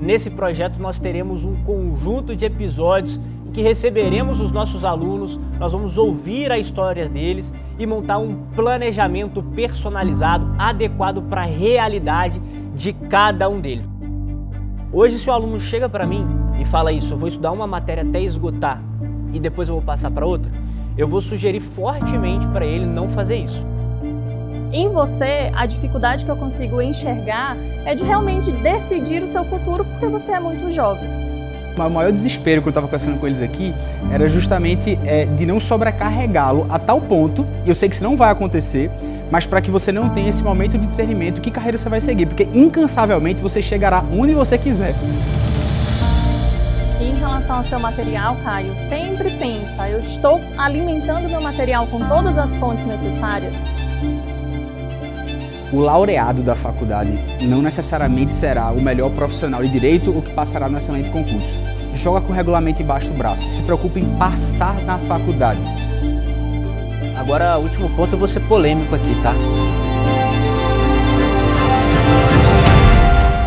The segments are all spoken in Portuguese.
nesse projeto nós teremos um conjunto de episódios em que receberemos os nossos alunos, nós vamos ouvir a história deles e montar um planejamento personalizado, adequado para a realidade de cada um deles. Hoje, se o aluno chega para mim e fala isso, eu vou estudar uma matéria até esgotar e depois eu vou passar para outra, eu vou sugerir fortemente para ele não fazer isso. Em você, a dificuldade que eu consigo enxergar é de realmente decidir o seu futuro porque você é muito jovem. O maior desespero que eu estava conversando com eles aqui era justamente de não sobrecarregá-lo a tal ponto, e eu sei que isso não vai acontecer, mas para que você não tenha esse momento de discernimento, que carreira você vai seguir, porque incansavelmente você chegará onde você quiser. E em relação ao seu material, Caio, sempre pensa, eu estou alimentando meu material com todas as fontes necessárias? O laureado da faculdade não necessariamente será o melhor profissional de direito ou que passará no excelente concurso. Joga com o regulamento embaixo do braço, se preocupe em passar na faculdade. Agora, o último ponto, eu vou ser polêmico aqui, tá?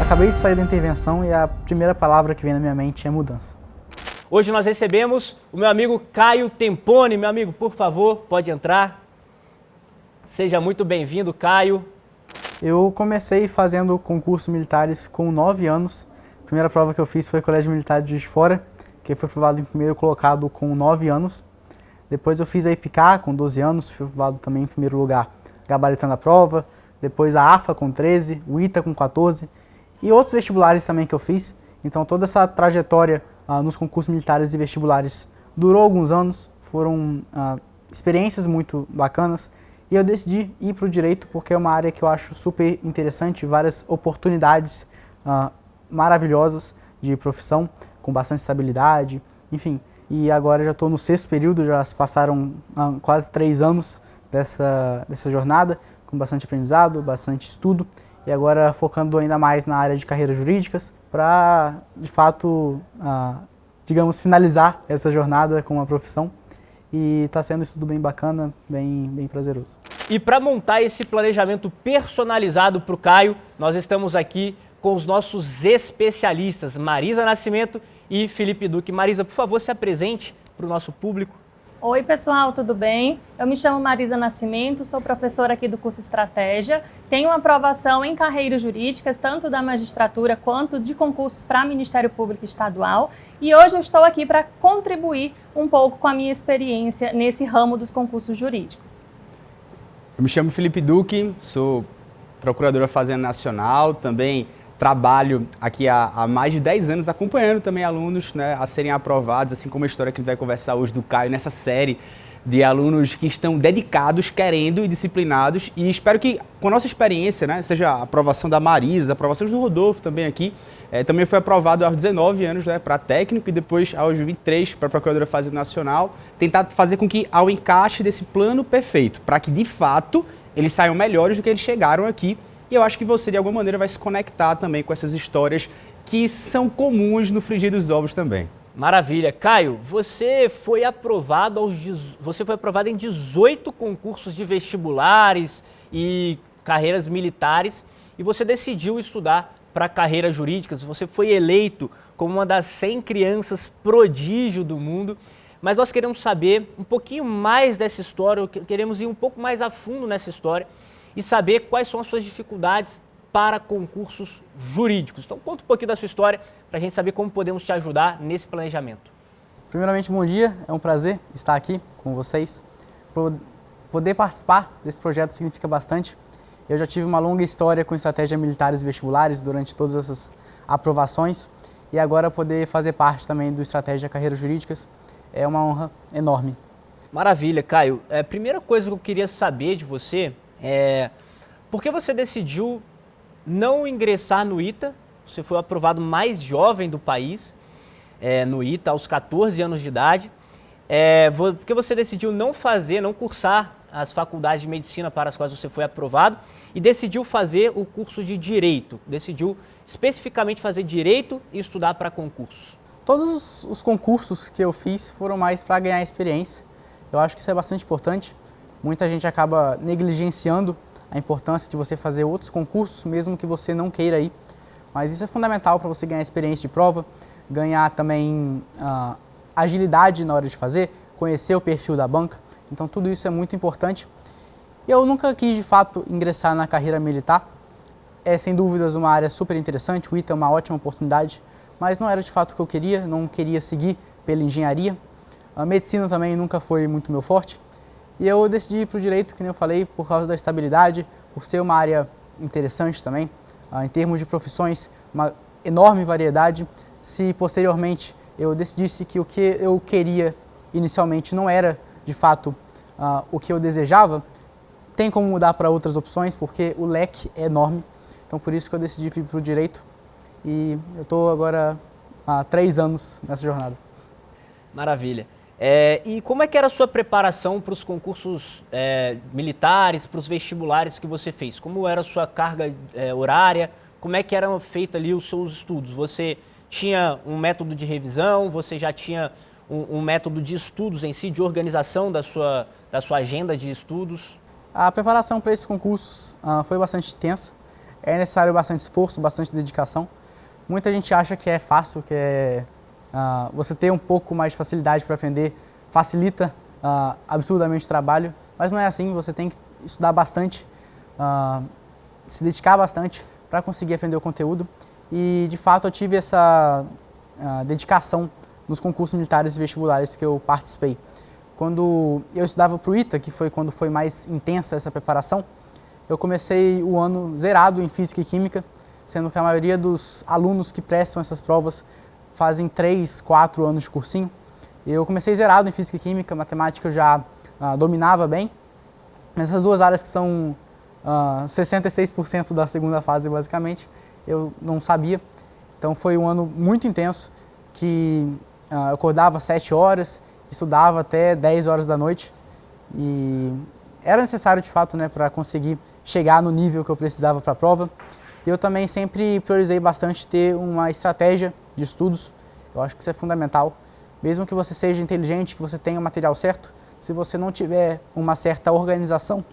Acabei de sair da intervenção e a primeira palavra que vem na minha mente é mudança. Hoje nós recebemos o meu amigo Caio Tempone. Meu amigo, por favor, pode entrar. Seja muito bem-vindo, Caio. Eu comecei fazendo concursos militares com 9 anos. A primeira prova que eu fiz foi o Colégio Militar de Juiz de Fora, que foi aprovado em primeiro colocado com 9 anos. Depois eu fiz a IPCA com 12 anos, fui aprovado também em primeiro lugar, gabaritando a prova. Depois a AFA com 13, o ITA com 14 e outros vestibulares também que eu fiz. Então toda essa trajetória nos concursos militares e vestibulares durou alguns anos, foram experiências muito bacanas. E eu decidi ir para o direito porque é uma área que eu acho super interessante, várias oportunidades maravilhosas de profissão, com bastante estabilidade, enfim. E agora já estou no 6º período, já se passaram quase 3 anos dessa jornada, com bastante aprendizado, bastante estudo, e agora focando ainda mais na área de carreiras jurídicas, para, de fato, digamos, finalizar essa jornada com a profissão. E está sendo isso tudo bem bacana, bem prazeroso. E para montar esse planejamento personalizado para o Caio, nós estamos aqui com os nossos especialistas, Marisa Nascimento e Felipe Duque. Marisa, por favor, se apresente para o nosso público. Oi pessoal, tudo bem? Eu me chamo Marisa Nascimento, sou professora aqui do curso Estratégia, tenho uma aprovação em carreiras jurídicas, tanto da magistratura quanto de concursos para Ministério Público Estadual, e hoje eu estou aqui para contribuir um pouco com a minha experiência nesse ramo dos concursos jurídicos. Eu me chamo Felipe Duque, sou procurador da Fazenda Nacional, também trabalho aqui há mais de 10 anos acompanhando também alunos, né, a serem aprovados, assim como a história que a gente vai conversar hoje do Caio, nessa série de alunos que estão dedicados, querendo e disciplinados, e espero que com a nossa experiência, né, seja a aprovação da Marisa, a aprovação do Rodolfo também aqui, também foi aprovado aos 19 anos, né, para técnico e depois aos 23 para Procuradora Fazenda Nacional, tentar fazer com que há o encaixe desse plano perfeito, para que de fato eles saiam melhores do que eles chegaram aqui. E eu acho que você, de alguma maneira, vai se conectar também com essas histórias que são comuns no frigir dos ovos também. Maravilha. Caio, você foi aprovado em 18 concursos de vestibulares e carreiras militares e você decidiu estudar para carreiras jurídicas. Você foi eleito como uma das 100 crianças prodígio do mundo. Mas nós queremos saber um pouquinho mais dessa história, queremos ir um pouco mais a fundo nessa história e saber quais são as suas dificuldades para concursos jurídicos. Então conta um pouquinho da sua história para a gente saber como podemos te ajudar nesse planejamento. Primeiramente, bom dia, é um prazer estar aqui com vocês. Poder participar desse projeto significa bastante. Eu já tive uma longa história com estratégia militares e vestibulares durante todas essas aprovações e agora poder fazer parte também do Estratégia Carreiras Jurídicas é uma honra enorme. Maravilha, Caio. A primeira coisa que eu queria saber de você por que você decidiu não ingressar no ITA? Você foi aprovado mais jovem do país, no ITA, aos 14 anos de idade. Por que você decidiu não cursar as faculdades de medicina para as quais você foi aprovado e decidiu fazer o curso de Direito? Decidiu especificamente fazer Direito e estudar para concursos? Todos os concursos que eu fiz foram mais para ganhar experiência. Eu acho que isso é bastante importante. Muita gente acaba negligenciando a importância de você fazer outros concursos, mesmo que você não queira ir, Mas isso é fundamental para você ganhar experiência de prova, ganhar também agilidade na hora de fazer, conhecer o perfil da banca. Então tudo isso é muito importante. Eu nunca quis de fato ingressar na carreira militar. É sem dúvidas uma área super interessante, o ITA é uma ótima oportunidade, mas não era de fato o que eu queria, não queria seguir pela engenharia. A medicina também nunca foi muito meu forte. E eu decidi ir para o direito, que nem eu falei, por causa da estabilidade, por ser uma área interessante também, em termos de profissões, uma enorme variedade. Se posteriormente eu decidisse que o que eu queria inicialmente não era de fato o que eu desejava, tem como mudar para outras opções, porque o leque é enorme. Então por isso que eu decidi vir para o direito e eu estou agora há 3 anos nessa jornada. Maravilha. E como é que era a sua preparação para os concursos militares, para os vestibulares que você fez? Como era a sua carga horária? Como é que eram feitos ali os seus estudos? Você tinha um método de revisão? Você já tinha um método de estudos em si, de organização da sua agenda de estudos? A preparação para esses concursos foi bastante intensa. É necessário bastante esforço, bastante dedicação. Muita gente acha que é fácil, que você ter um pouco mais de facilidade para aprender facilita absurdamente o trabalho, mas não é assim. Você tem que estudar bastante, se dedicar bastante para conseguir aprender o conteúdo. E de fato eu tive essa dedicação nos concursos militares e vestibulares que eu participei. Quando eu estudava para o ITA, que foi quando foi mais intensa essa preparação, eu comecei o ano zerado em Física e Química, sendo que a maioria dos alunos que prestam essas provas fazem 3, 4 anos de cursinho. Eu comecei zerado em Física e Química, Matemática eu já dominava bem. Essas duas áreas que são 66% da segunda fase, basicamente, eu não sabia. Então foi um ano muito intenso, que eu acordava 7 horas, estudava até 10 horas da noite. E era necessário, de fato, né, para conseguir chegar no nível que eu precisava para a prova. Eu também sempre priorizei bastante ter uma estratégia de estudos. Eu acho que isso é fundamental. Mesmo que você seja inteligente, que você tenha o material certo, se você não tiver uma certa organização,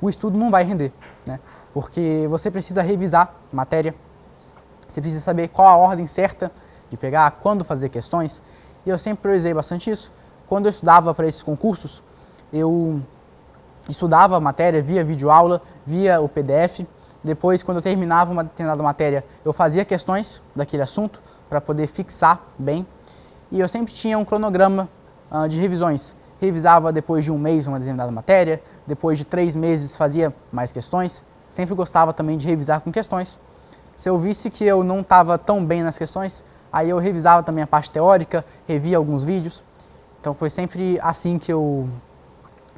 o estudo não vai render, né? Porque você precisa revisar matéria, você precisa saber qual a ordem certa de pegar, quando fazer questões. E eu sempre priorizei bastante isso. Quando eu estudava para esses concursos, eu estudava a matéria via videoaula, via o PDF. Depois, quando eu terminava uma determinada matéria, eu fazia questões daquele assunto para poder fixar bem. E eu sempre tinha um cronograma de revisões. Revisava depois de 1 mês uma determinada matéria, depois de 3 meses fazia mais questões. Sempre gostava também de revisar com questões. Se eu visse que eu não estava tão bem nas questões, aí eu revisava também a parte teórica, revia alguns vídeos. Então foi sempre assim que eu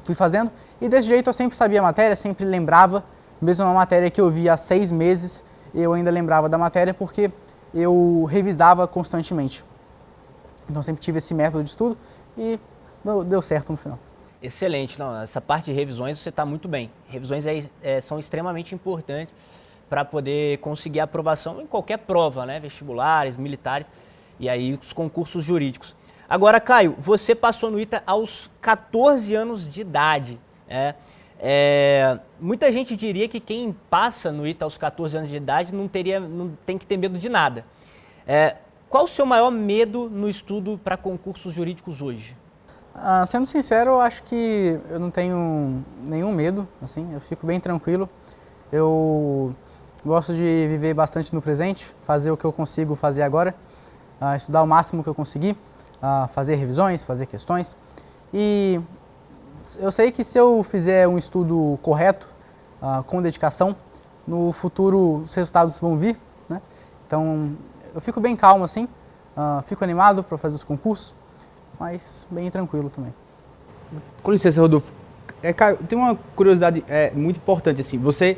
fui fazendo. E desse jeito eu sempre sabia a matéria, sempre lembrava. Mesmo uma matéria que eu via há 6 meses, eu ainda lembrava da matéria porque eu revisava constantemente. Então sempre tive esse método de estudo e deu certo no final. Excelente. Não, essa parte de revisões você está muito bem. Revisões são extremamente importantes para poder conseguir a aprovação em qualquer prova, né? Vestibulares, militares e aí os concursos jurídicos. Agora, Caio, você passou no ITA aos 14 anos de idade, né? Muita gente diria que quem passa no ITA aos 14 anos de idade não tem que ter medo de nada. Qual o seu maior medo no estudo para concursos jurídicos hoje? Sendo sincero, eu acho que eu não tenho nenhum medo, assim, eu fico bem tranquilo. Eu gosto de viver bastante no presente, fazer o que eu consigo fazer agora, estudar o máximo que eu conseguir, fazer revisões, fazer questões. E eu sei que se eu fizer um estudo correto, com dedicação, no futuro os resultados vão vir, né? Então eu fico bem calmo assim, fico animado para fazer os concursos, mas bem tranquilo também. Com licença, Rodolfo. Caio, tem uma curiosidade muito importante assim. Você,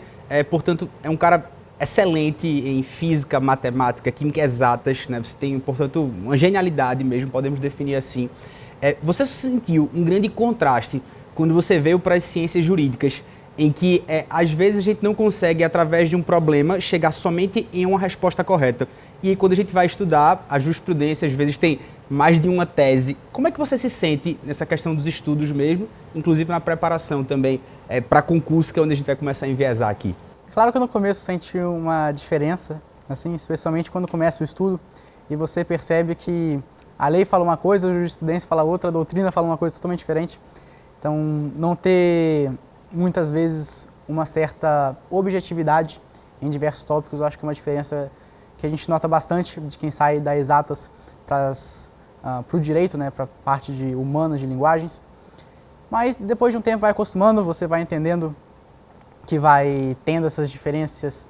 portanto, é um cara excelente em física, matemática, química exatas, né? Você tem, portanto, uma genialidade mesmo, podemos definir assim. Você sentiu um grande contraste quando você veio para as ciências jurídicas, em que às vezes a gente não consegue, através de um problema, chegar somente em uma resposta correta. E quando a gente vai estudar a jurisprudência, às vezes tem mais de uma tese. Como é que você se sente nessa questão dos estudos mesmo, inclusive na preparação também para concurso, que é onde a gente vai começar a enviesar aqui? Claro que no começo senti uma diferença assim, especialmente quando começa o estudo e você percebe que a lei fala uma coisa, a jurisprudência fala outra, a doutrina fala uma coisa totalmente diferente. Então, não ter muitas vezes uma certa objetividade em diversos tópicos, eu acho que é uma diferença que a gente nota bastante de quem sai das exatas para o direito, né, para a parte de humanas de linguagens. Mas depois de um tempo vai acostumando, você vai entendendo que vai tendo essas diferenças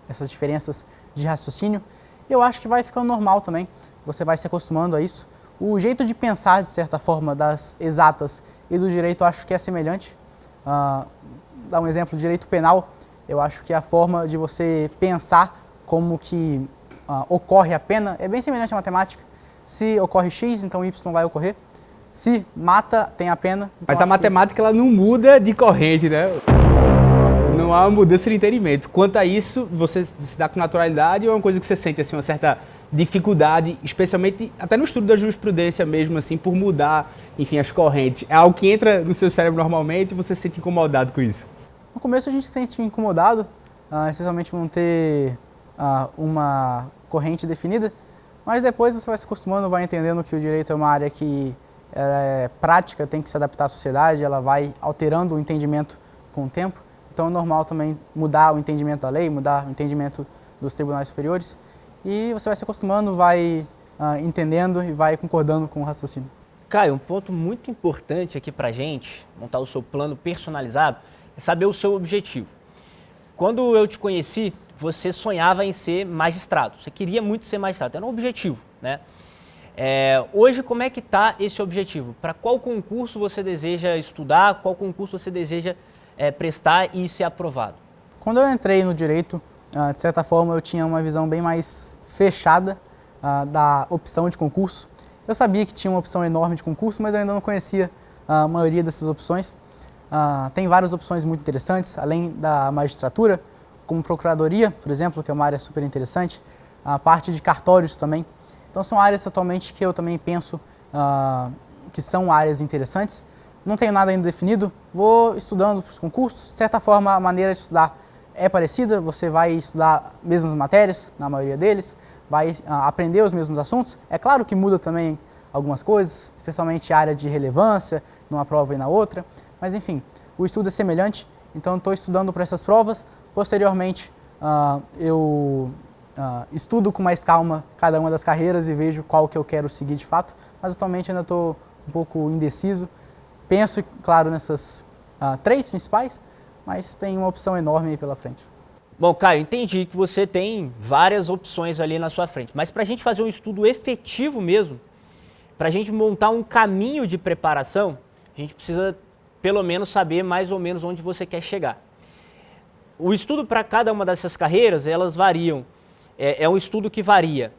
de raciocínio. Eu acho que vai ficando normal também, você vai se acostumando a isso. O jeito de pensar, de certa forma, das exatas e do direito eu acho que é semelhante. Dar um exemplo, direito penal, eu acho que a forma de você pensar como que ocorre a pena é bem semelhante à matemática. Se ocorre X, então Y vai ocorrer. Se mata, tem a pena. Então mas a matemática ela não muda de corrente, né? Não há uma mudança de entendimento. Quanto a isso, você se dá com naturalidade ou é uma coisa que você sente assim, uma certa dificuldade, especialmente até no estudo da jurisprudência mesmo, assim, por mudar, enfim, as correntes? É algo que entra no seu cérebro normalmente e você se sente incomodado com isso? No começo a gente se sente incomodado, essencialmente não ter uma corrente definida, mas depois você vai se acostumando, vai entendendo que o direito é uma área que é prática, tem que se adaptar à sociedade, ela vai alterando o entendimento com o tempo. Então é normal também mudar o entendimento da lei, mudar o entendimento dos tribunais superiores. E você vai se acostumando, vai entendendo e vai concordando com o raciocínio. Caio, um ponto muito importante aqui pra gente, montar o seu plano personalizado, é saber o seu objetivo. Quando eu te conheci, você sonhava em ser magistrado, você queria muito ser magistrado, era um objetivo, né? Hoje, como é que está esse objetivo? Para qual concurso você deseja estudar, qual concurso você deseja prestar e ser aprovado? Quando eu entrei no direito, de certa forma eu tinha uma visão bem mais fechada da opção de concurso. Eu sabia que tinha uma opção enorme de concurso, mas eu ainda não conhecia a maioria dessas opções. Tem várias opções muito interessantes, além da magistratura, como procuradoria, por exemplo, que é uma área super interessante, a parte de cartórios também. Então são áreas atualmente que eu também penso que são áreas interessantes. Não tenho nada ainda definido, vou estudando para os concursos. De certa forma, a maneira de estudar é parecida, você vai estudar as mesmas matérias, na maioria deles, vai aprender os mesmos assuntos. É claro que muda também algumas coisas, especialmente a área de relevância, numa prova e na outra. Mas enfim, o estudo é semelhante, então estou estudando para essas provas. Posteriormente, eu estudo com mais calma cada uma das carreiras e vejo qual que eu quero seguir de fato, mas atualmente ainda estou um pouco indeciso. Penso, claro, nessas 3 principais, mas tem uma opção enorme aí pela frente. Bom, Caio, entendi que você tem várias opções ali na sua frente, mas para a gente fazer um estudo efetivo mesmo, para a gente montar um caminho de preparação, a gente precisa pelo menos saber mais ou menos onde você quer chegar. O estudo para cada uma dessas carreiras, elas variam. É um estudo que varia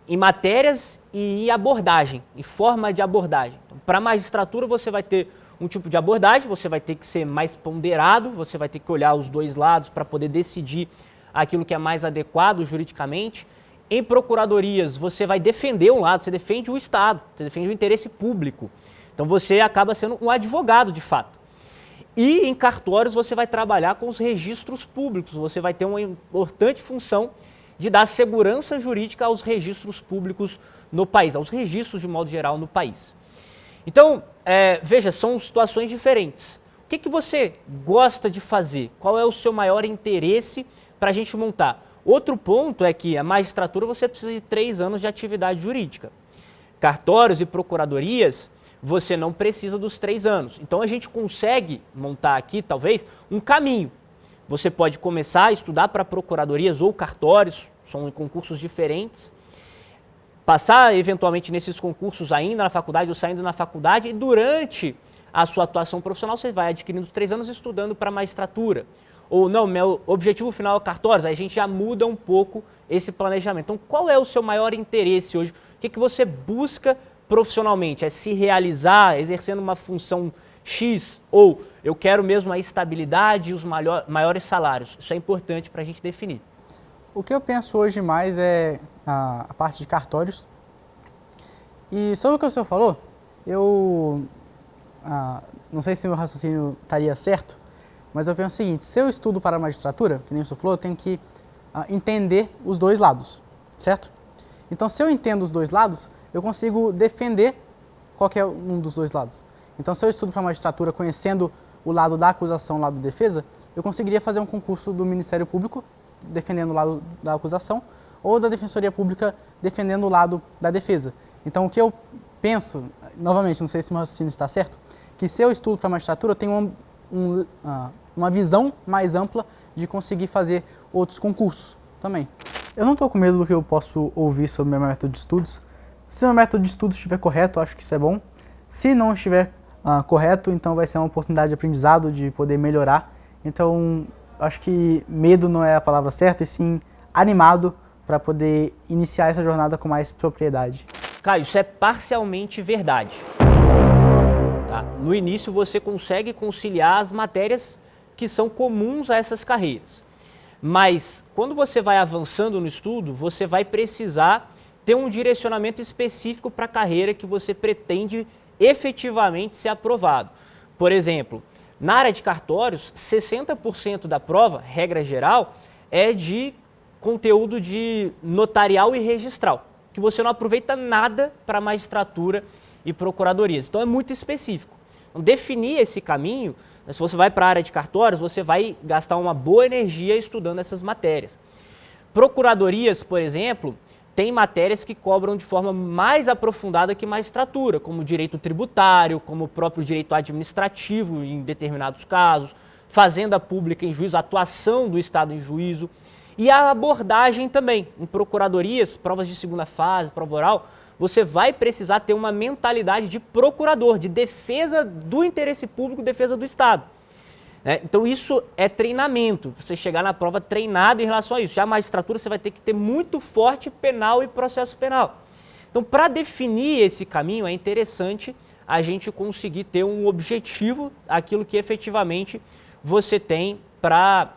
em matérias e em abordagem, em forma de abordagem. Então, para a magistratura você vai ter um tipo de abordagem, você vai ter que ser mais ponderado, você vai ter que olhar os dois lados para poder decidir aquilo que é mais adequado juridicamente. Em procuradorias você vai defender um lado, você defende o Estado, você defende o interesse público. Então você acaba sendo um advogado de fato. E em cartórios você vai trabalhar com os registros públicos, você vai ter uma importante função de dar segurança jurídica aos registros públicos no país, aos registros de modo geral no país. Então, veja, são situações diferentes. O que você gosta de fazer? Qual é o seu maior interesse para a gente montar? Outro ponto é que a magistratura você precisa de 3 anos de atividade jurídica. Cartórios e procuradorias, você não precisa dos 3 anos. Então a gente consegue montar aqui, talvez, um caminho. Você pode começar a estudar para procuradorias ou cartórios, são concursos diferentes, passar eventualmente nesses concursos ainda na faculdade ou saindo na faculdade, e durante a sua atuação profissional você vai adquirindo 3 anos estudando para magistratura. Ou não, meu objetivo final é cartórios, aí a gente já muda um pouco esse planejamento. Então qual é o seu maior interesse hoje? O que você busca profissionalmente? É se realizar exercendo uma função X, ou eu quero mesmo a estabilidade e os maiores salários? Isso é importante para a gente definir. O que eu penso hoje mais é a parte de cartórios. E sobre o que o senhor falou, eu não sei se meu raciocínio estaria certo, mas eu penso o seguinte: se eu estudo para a magistratura, que nem o senhor falou, eu tenho que entender os dois lados. certo? Então, se eu entendo os dois lados, eu consigo defender qualquer um dos dois lados. Então, se eu estudo para a magistratura conhecendo o lado da acusação, o lado da defesa, eu conseguiria fazer um concurso do Ministério Público defendendo o lado da acusação ou da Defensoria Pública defendendo o lado da defesa. Então, o que eu penso, novamente, não sei se meu raciocínio está certo, que se eu estudo para a magistratura, eu tenho uma visão mais ampla de conseguir fazer outros concursos também. Eu não estou com medo do que eu posso ouvir sobre meu método de estudos. Se o meu método de estudos estiver correto, eu acho que isso é bom. Se não estiver correto, então vai ser uma oportunidade de aprendizado, de poder melhorar. Então, acho que medo não é a palavra certa, e sim animado para poder iniciar essa jornada com mais propriedade. Caio, isso é parcialmente verdade. Tá? No início você consegue conciliar as matérias que são comuns a essas carreiras. Mas quando você vai avançando no estudo, você vai precisar ter um direcionamento específico para a carreira que você pretende efetivamente ser aprovado. Por exemplo, na área de cartórios, 60% da prova, regra geral, é de conteúdo de notarial e registral, que você não aproveita nada para magistratura e procuradorias. Então é muito específico. Então, definir esse caminho, se você vai para a área de cartórios, você vai gastar uma boa energia estudando essas matérias. Procuradorias, por exemplo, tem matérias que cobram de forma mais aprofundada que magistratura, como direito tributário, como o próprio direito administrativo em determinados casos, fazenda pública em juízo, atuação do Estado em juízo, e a abordagem também. Em procuradorias, provas de segunda fase, prova oral, você vai precisar ter uma mentalidade de procurador, de defesa do interesse público, defesa do Estado. Então isso é treinamento, você chegar na prova treinado em relação a isso. Já a magistratura você vai ter que ter muito forte penal e processo penal. Então para definir esse caminho é interessante a gente conseguir ter um objetivo, aquilo que efetivamente você tem para,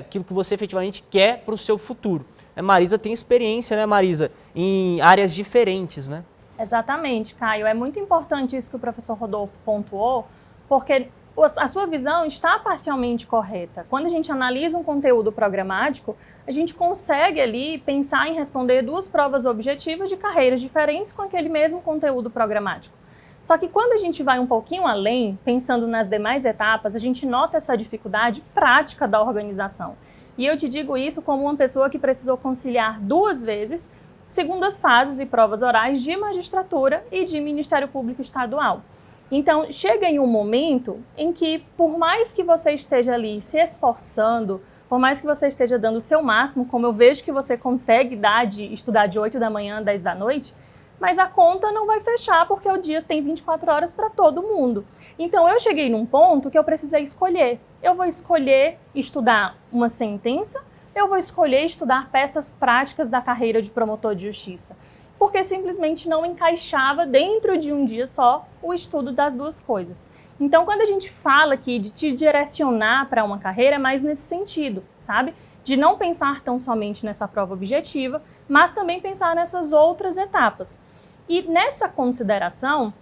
aquilo que você efetivamente quer para o seu futuro. A Marisa tem experiência, né, Marisa, em áreas diferentes, né? Exatamente, Caio. É muito importante isso que o professor Rodolfo pontuou, porque a sua visão está parcialmente correta. Quando a gente analisa um conteúdo programático, a gente consegue ali pensar em responder duas provas objetivas de carreiras diferentes com aquele mesmo conteúdo programático. Só que quando a gente vai um pouquinho além, pensando nas demais etapas, a gente nota essa dificuldade prática da organização. E eu te digo isso como uma pessoa que precisou conciliar 2 vezes segundas fases e provas orais de magistratura e de Ministério Público Estadual. Então, chega em um momento em que, por mais que você esteja ali se esforçando, por mais que você esteja dando o seu máximo, como eu vejo que você consegue estudar de 8 da manhã a 10 da noite, mas a conta não vai fechar porque o dia tem 24 horas para todo mundo. Então, eu cheguei num ponto que eu precisei escolher. Eu vou escolher estudar uma sentença, eu vou escolher estudar peças práticas da carreira de promotor de justiça, porque simplesmente não encaixava dentro de um dia só o estudo das duas coisas. Então, quando a gente fala aqui de te direcionar para uma carreira, é mais nesse sentido, sabe? De não pensar tão somente nessa prova objetiva, mas também pensar nessas outras etapas. E nessa consideração,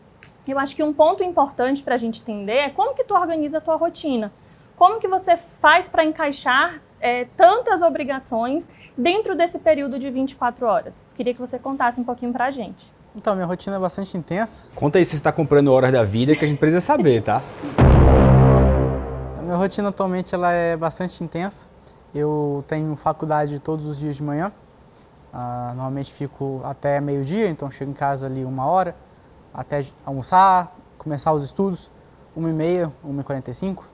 eu acho que um ponto importante para a gente entender é como que tu organiza a tua rotina. Como que você faz para encaixar tantas obrigações dentro desse período de 24 horas? Queria que você contasse um pouquinho para a gente. Então, minha rotina é bastante intensa. Conta aí se você está comprando horas da vida que a gente precisa saber, tá? A minha rotina atualmente ela é bastante intensa. Eu tenho faculdade todos os dias de manhã. Normalmente fico até meio-dia, então chego em casa ali 1h, até almoçar, começar os estudos, 1h30, 1h45.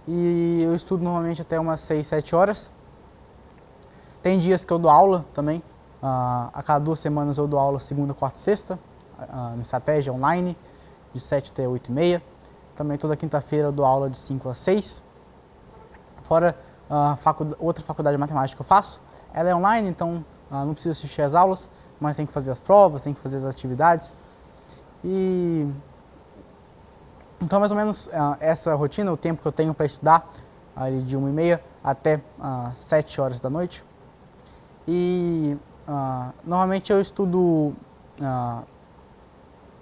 E eu estudo normalmente até umas 6, 7 horas. Tem dias que eu dou aula também. A cada 2 semanas eu dou aula segunda, quarta e sexta, no Estratégia Online, de 7 até 8h30. Também toda quinta-feira eu dou aula de 5 às 6. Fora outra faculdade de matemática que eu faço, ela é online, então não preciso assistir às aulas, mas tem que fazer as provas, tem que fazer as atividades. Então, mais ou menos essa rotina, o tempo que eu tenho para estudar, ali de 1h30 até 7 horas da noite. E normalmente eu estudo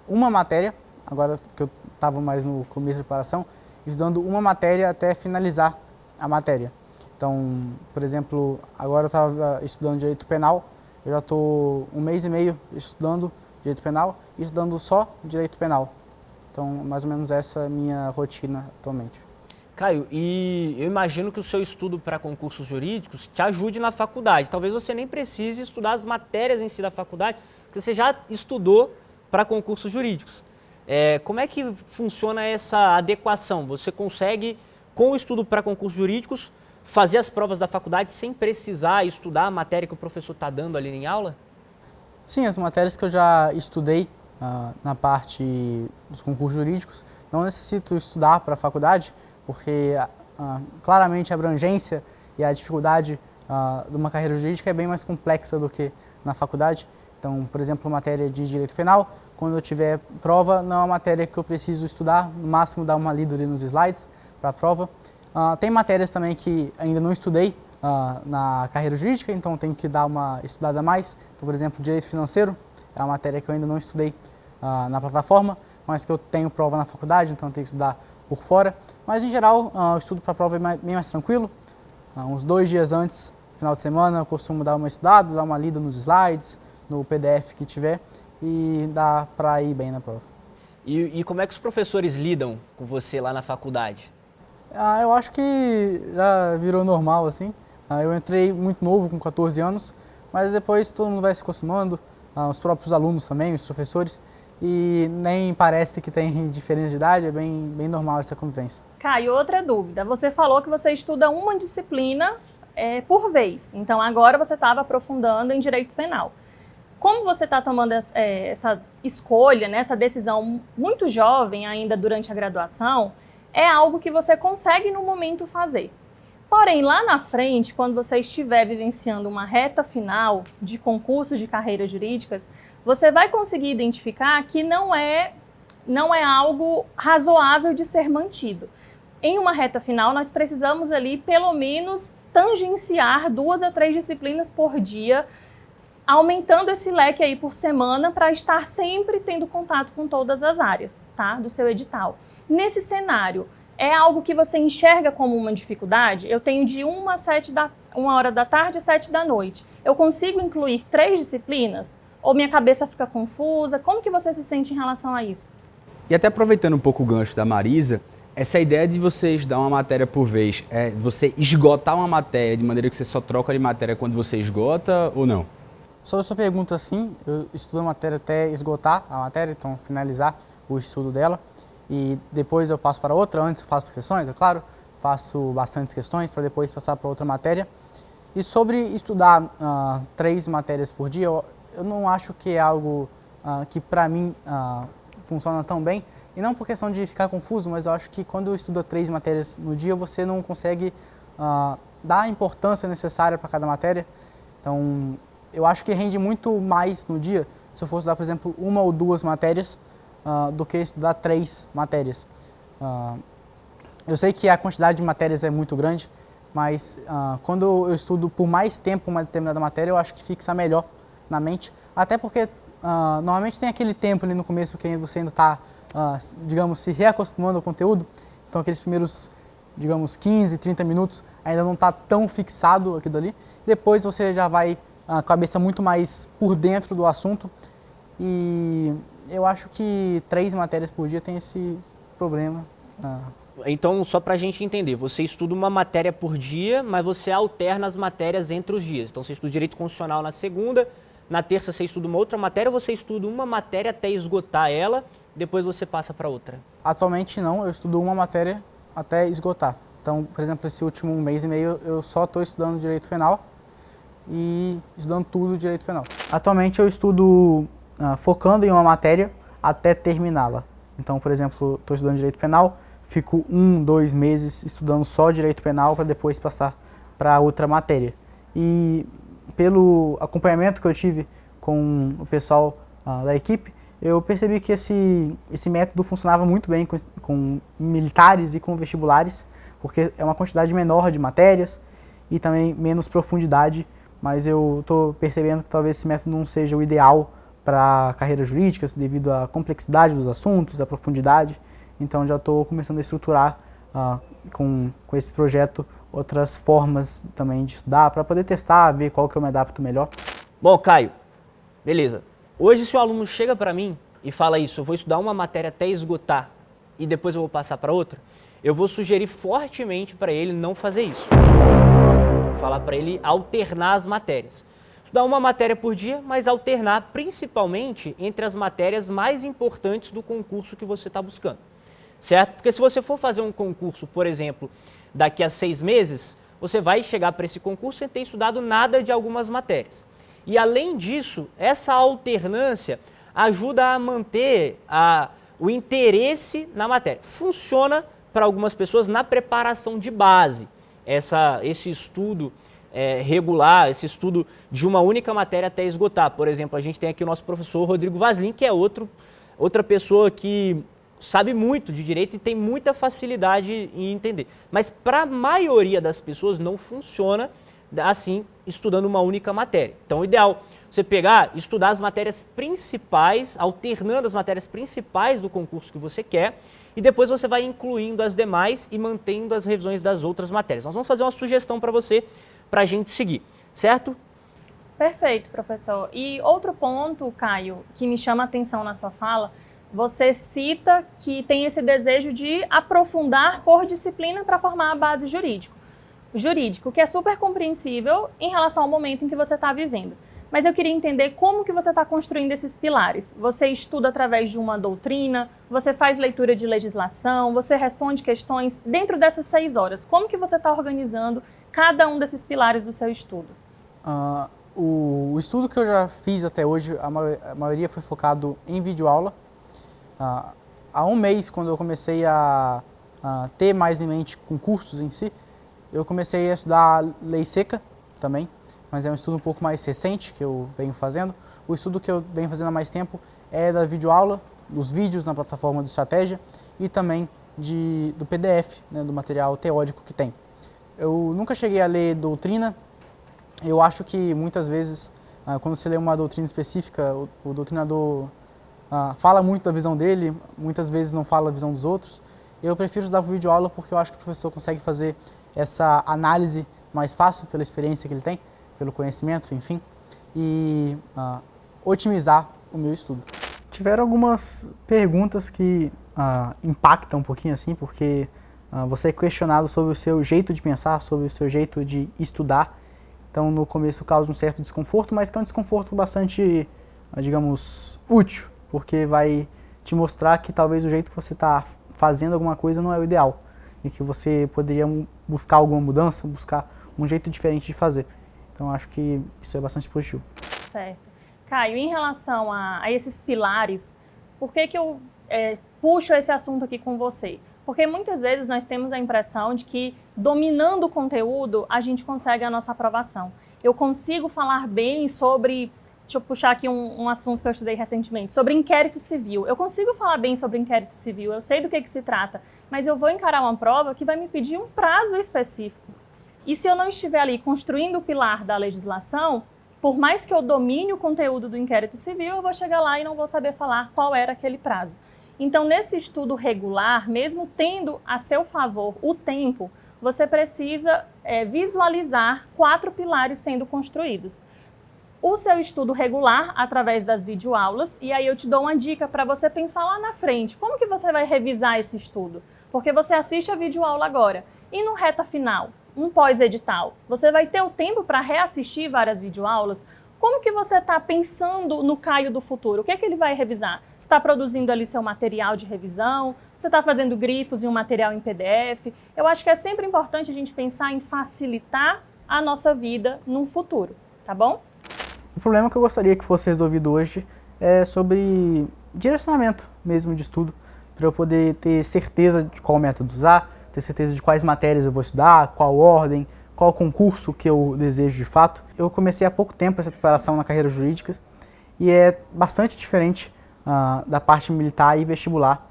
uma matéria, agora que eu estava mais no começo da preparação, estudando uma matéria até finalizar a matéria. Então, por exemplo, agora eu estava estudando Direito Penal, eu já estou 1 mês e meio estudando direito penal e estudando só direito penal. Então, mais ou menos essa é a minha rotina atualmente. Caio, e eu imagino que o seu estudo para concursos jurídicos te ajude na faculdade. Talvez você nem precise estudar as matérias em si da faculdade, porque você já estudou para concursos jurídicos. Como é que funciona essa adequação? Você consegue, com o estudo para concursos jurídicos, fazer as provas da faculdade sem precisar estudar a matéria que o professor está dando ali em aula? Sim, as matérias que eu já estudei na parte dos concursos jurídicos, não necessito estudar para a faculdade, porque claramente a abrangência e a dificuldade de uma carreira jurídica é bem mais complexa do que na faculdade. Então, por exemplo, matéria de direito penal, quando eu tiver prova, não é uma matéria que eu preciso estudar, no máximo dar uma lida ali nos slides para a prova. Tem matérias também que ainda não estudei na carreira jurídica, então tenho que dar uma estudada a mais. Então, por exemplo, direito financeiro é uma matéria que eu ainda não estudei na plataforma, mas que eu tenho prova na faculdade, então tenho que estudar por fora. Mas, em geral, o estudo para a prova é bem mais tranquilo. Uns 2 dias antes, final de semana, eu costumo dar uma estudada, dar uma lida nos slides, no PDF que tiver, e dá para ir bem na prova. E como é que os professores lidam com você lá na faculdade? Eu acho que já virou normal, assim. Eu entrei muito novo, com 14 anos, mas depois todo mundo vai se acostumando, os próprios alunos também, os professores, e nem parece que tem diferença de idade, é bem normal essa convivência. Caio, outra dúvida. Você falou que você estuda uma disciplina por vez, então agora você estava aprofundando em direito penal. Como você está tomando essa escolha, né, essa decisão muito jovem ainda durante a graduação, é algo que você consegue no momento fazer. Porém, lá na frente, quando você estiver vivenciando uma reta final de concurso de carreiras jurídicas, você vai conseguir identificar que não é algo razoável de ser mantido. Em uma reta final, nós precisamos ali, pelo menos, tangenciar 2 a 3 disciplinas por dia, aumentando esse leque aí por semana para estar sempre tendo contato com todas as áreas, tá, do seu edital. Nesse cenário, é algo que você enxerga como uma dificuldade? Eu tenho de 1 hora da tarde a 7 da noite. Eu consigo incluir 3 disciplinas? Ou minha cabeça fica confusa? Como que você se sente em relação a isso? E até aproveitando um pouco o gancho da Marisa, essa ideia de você estudar uma matéria por vez, você esgotar uma matéria de maneira que você só troca de matéria quando você esgota ou não? Sobre a sua pergunta, sim, eu estudo a matéria até esgotar a matéria, então finalizar o estudo dela. E depois eu passo para outra, antes eu faço questões, é claro, faço bastantes questões para depois passar para outra matéria. E sobre estudar 3 matérias por dia, eu não acho que é algo que para mim funciona tão bem. E não por questão de ficar confuso, mas eu acho que quando eu estudo 3 matérias no dia, você não consegue dar a importância necessária para cada matéria. Então, eu acho que rende muito mais no dia se eu for estudar, por exemplo, 1 ou 2 matérias, do que estudar 3 matérias. Eu sei que a quantidade de matérias é muito grande, mas quando eu estudo por mais tempo uma determinada matéria, eu acho que fixa melhor na mente. Até porque normalmente tem aquele tempo ali no começo que você ainda está, digamos, se reacostumando ao conteúdo. Então aqueles primeiros, digamos, 15, 30 minutos ainda não está tão fixado aquilo ali. Depois você já vai com a cabeça muito mais por dentro do assunto. E eu acho que 3 matérias por dia tem esse problema. Então, só para a gente entender, você estuda uma matéria por dia, mas você alterna as matérias entre os dias. Então, você estuda direito constitucional na segunda, na terça você estuda uma outra matéria, ou você estuda uma matéria até esgotar ela, depois você passa para outra? Atualmente não, eu estudo uma matéria até esgotar. Então, por exemplo, esse último 1 mês e meio eu só estou estudando direito penal e estudando tudo direito penal. Atualmente eu estudo focando em uma matéria até terminá-la. Então, por exemplo, estou estudando direito penal, fico 1, 2 meses estudando só direito penal para depois passar para outra matéria. E pelo acompanhamento que eu tive com o pessoal da equipe, eu percebi que esse método funcionava muito bem com militares e com vestibulares, porque é uma quantidade menor de matérias e também menos profundidade, mas eu estou percebendo que talvez esse método não seja o ideal para carreiras jurídicas, devido à complexidade dos assuntos, à profundidade. Então já estou começando a estruturar com esse projeto outras formas também de estudar, para poder testar, ver qual que eu me adapto melhor. Bom, Caio, beleza. Hoje, se o aluno chega para mim e fala isso, eu vou estudar uma matéria até esgotar e depois eu vou passar para outra, eu vou sugerir fortemente para ele não fazer isso. Vou falar para ele alternar as matérias. Estudar uma matéria por dia, mas alternar principalmente entre as matérias mais importantes do concurso que você está buscando. Certo? Porque se você for fazer um concurso, por exemplo, daqui a 6 meses, você vai chegar para esse concurso sem ter estudado nada de algumas matérias. E além disso, essa alternância ajuda a manter o interesse na matéria. Funciona para algumas pessoas na preparação de base. Esse estudo regular, esse estudo de uma única matéria até esgotar. Por exemplo, a gente tem aqui o nosso professor Rodrigo Vaslin, que é outra pessoa que sabe muito de direito e tem muita facilidade em entender. Mas para a maioria das pessoas não funciona assim, estudando uma única matéria. Então, o ideal é você pegar, estudar as matérias principais, alternando as matérias principais do concurso que você quer, e depois você vai incluindo as demais e mantendo as revisões das outras matérias. Nós vamos fazer uma sugestão para você, para a gente seguir, certo? Perfeito, professor. E outro ponto, Caio, que me chama a atenção na sua fala, você cita que tem esse desejo de aprofundar por disciplina para formar a base jurídico, que é super compreensível em relação ao momento em que você está vivendo. Mas eu queria entender como que você está construindo esses pilares. Você estuda através de uma doutrina, você faz leitura de legislação, você responde questões dentro dessas 6 horas. Como que você está organizando cada um desses pilares do seu estudo? O estudo que eu já fiz até hoje, a maioria foi focado em videoaula. Há um mês, quando eu comecei a ter mais em mente concursos em si, eu comecei a estudar lei seca também, mas é um estudo um pouco mais recente que eu venho fazendo. O estudo que eu venho fazendo há mais tempo é da videoaula, dos vídeos na plataforma do Estratégia e também do PDF, né, do material teórico que tem. Eu nunca cheguei a ler doutrina. Eu acho que muitas vezes, quando você lê uma doutrina específica, o doutrinador fala muito da visão dele, muitas vezes não fala da visão dos outros. Eu prefiro estudar por videoaula porque eu acho que o professor consegue fazer essa análise mais fácil pela experiência que ele tem, pelo conhecimento, enfim, e otimizar o meu estudo. Tiveram algumas perguntas que impactam um pouquinho assim, porque você é questionado sobre o seu jeito de pensar, sobre o seu jeito de estudar. Então, no começo causa um certo desconforto, mas que é um desconforto bastante, digamos, útil, porque vai te mostrar que talvez o jeito que você está fazendo alguma coisa não é o ideal e que você poderia buscar alguma mudança, buscar um jeito diferente de fazer. Então, acho que isso é bastante positivo. Certo. Caio, em relação a esses pilares, por que eu puxo esse assunto aqui com você? Porque muitas vezes nós temos a impressão de que, dominando o conteúdo, a gente consegue a nossa aprovação. Eu consigo falar bem sobre, deixa eu puxar aqui um assunto que eu estudei recentemente, sobre inquérito civil. Eu consigo falar bem sobre inquérito civil, eu sei do que se trata, mas eu vou encarar uma prova que vai me pedir um prazo específico. E se eu não estiver ali construindo o pilar da legislação, por mais que eu domine o conteúdo do inquérito civil, eu vou chegar lá e não vou saber falar qual era aquele prazo. Então, nesse estudo regular, mesmo tendo a seu favor o tempo, você precisa visualizar 4 pilares sendo construídos. O seu estudo regular, através das videoaulas, e aí eu te dou uma dica para você pensar lá na frente. Como que você vai revisar esse estudo? Porque você assiste a videoaula agora. E no reta final, um pós-edital, você vai ter o tempo para reassistir várias videoaulas? Como que você está pensando no Caio do futuro? O que é que ele vai revisar? Você está produzindo ali seu material de revisão? Você está fazendo grifos e um material em PDF? Eu acho que é sempre importante a gente pensar em facilitar a nossa vida no futuro, tá bom? O problema que eu gostaria que fosse resolvido hoje é sobre direcionamento mesmo de estudo, para eu poder ter certeza de qual método usar, ter certeza de quais matérias eu vou estudar, qual ordem, qual concurso que eu desejo de fato. Eu comecei há pouco tempo essa preparação na carreira jurídica e é bastante diferente da parte militar e vestibular,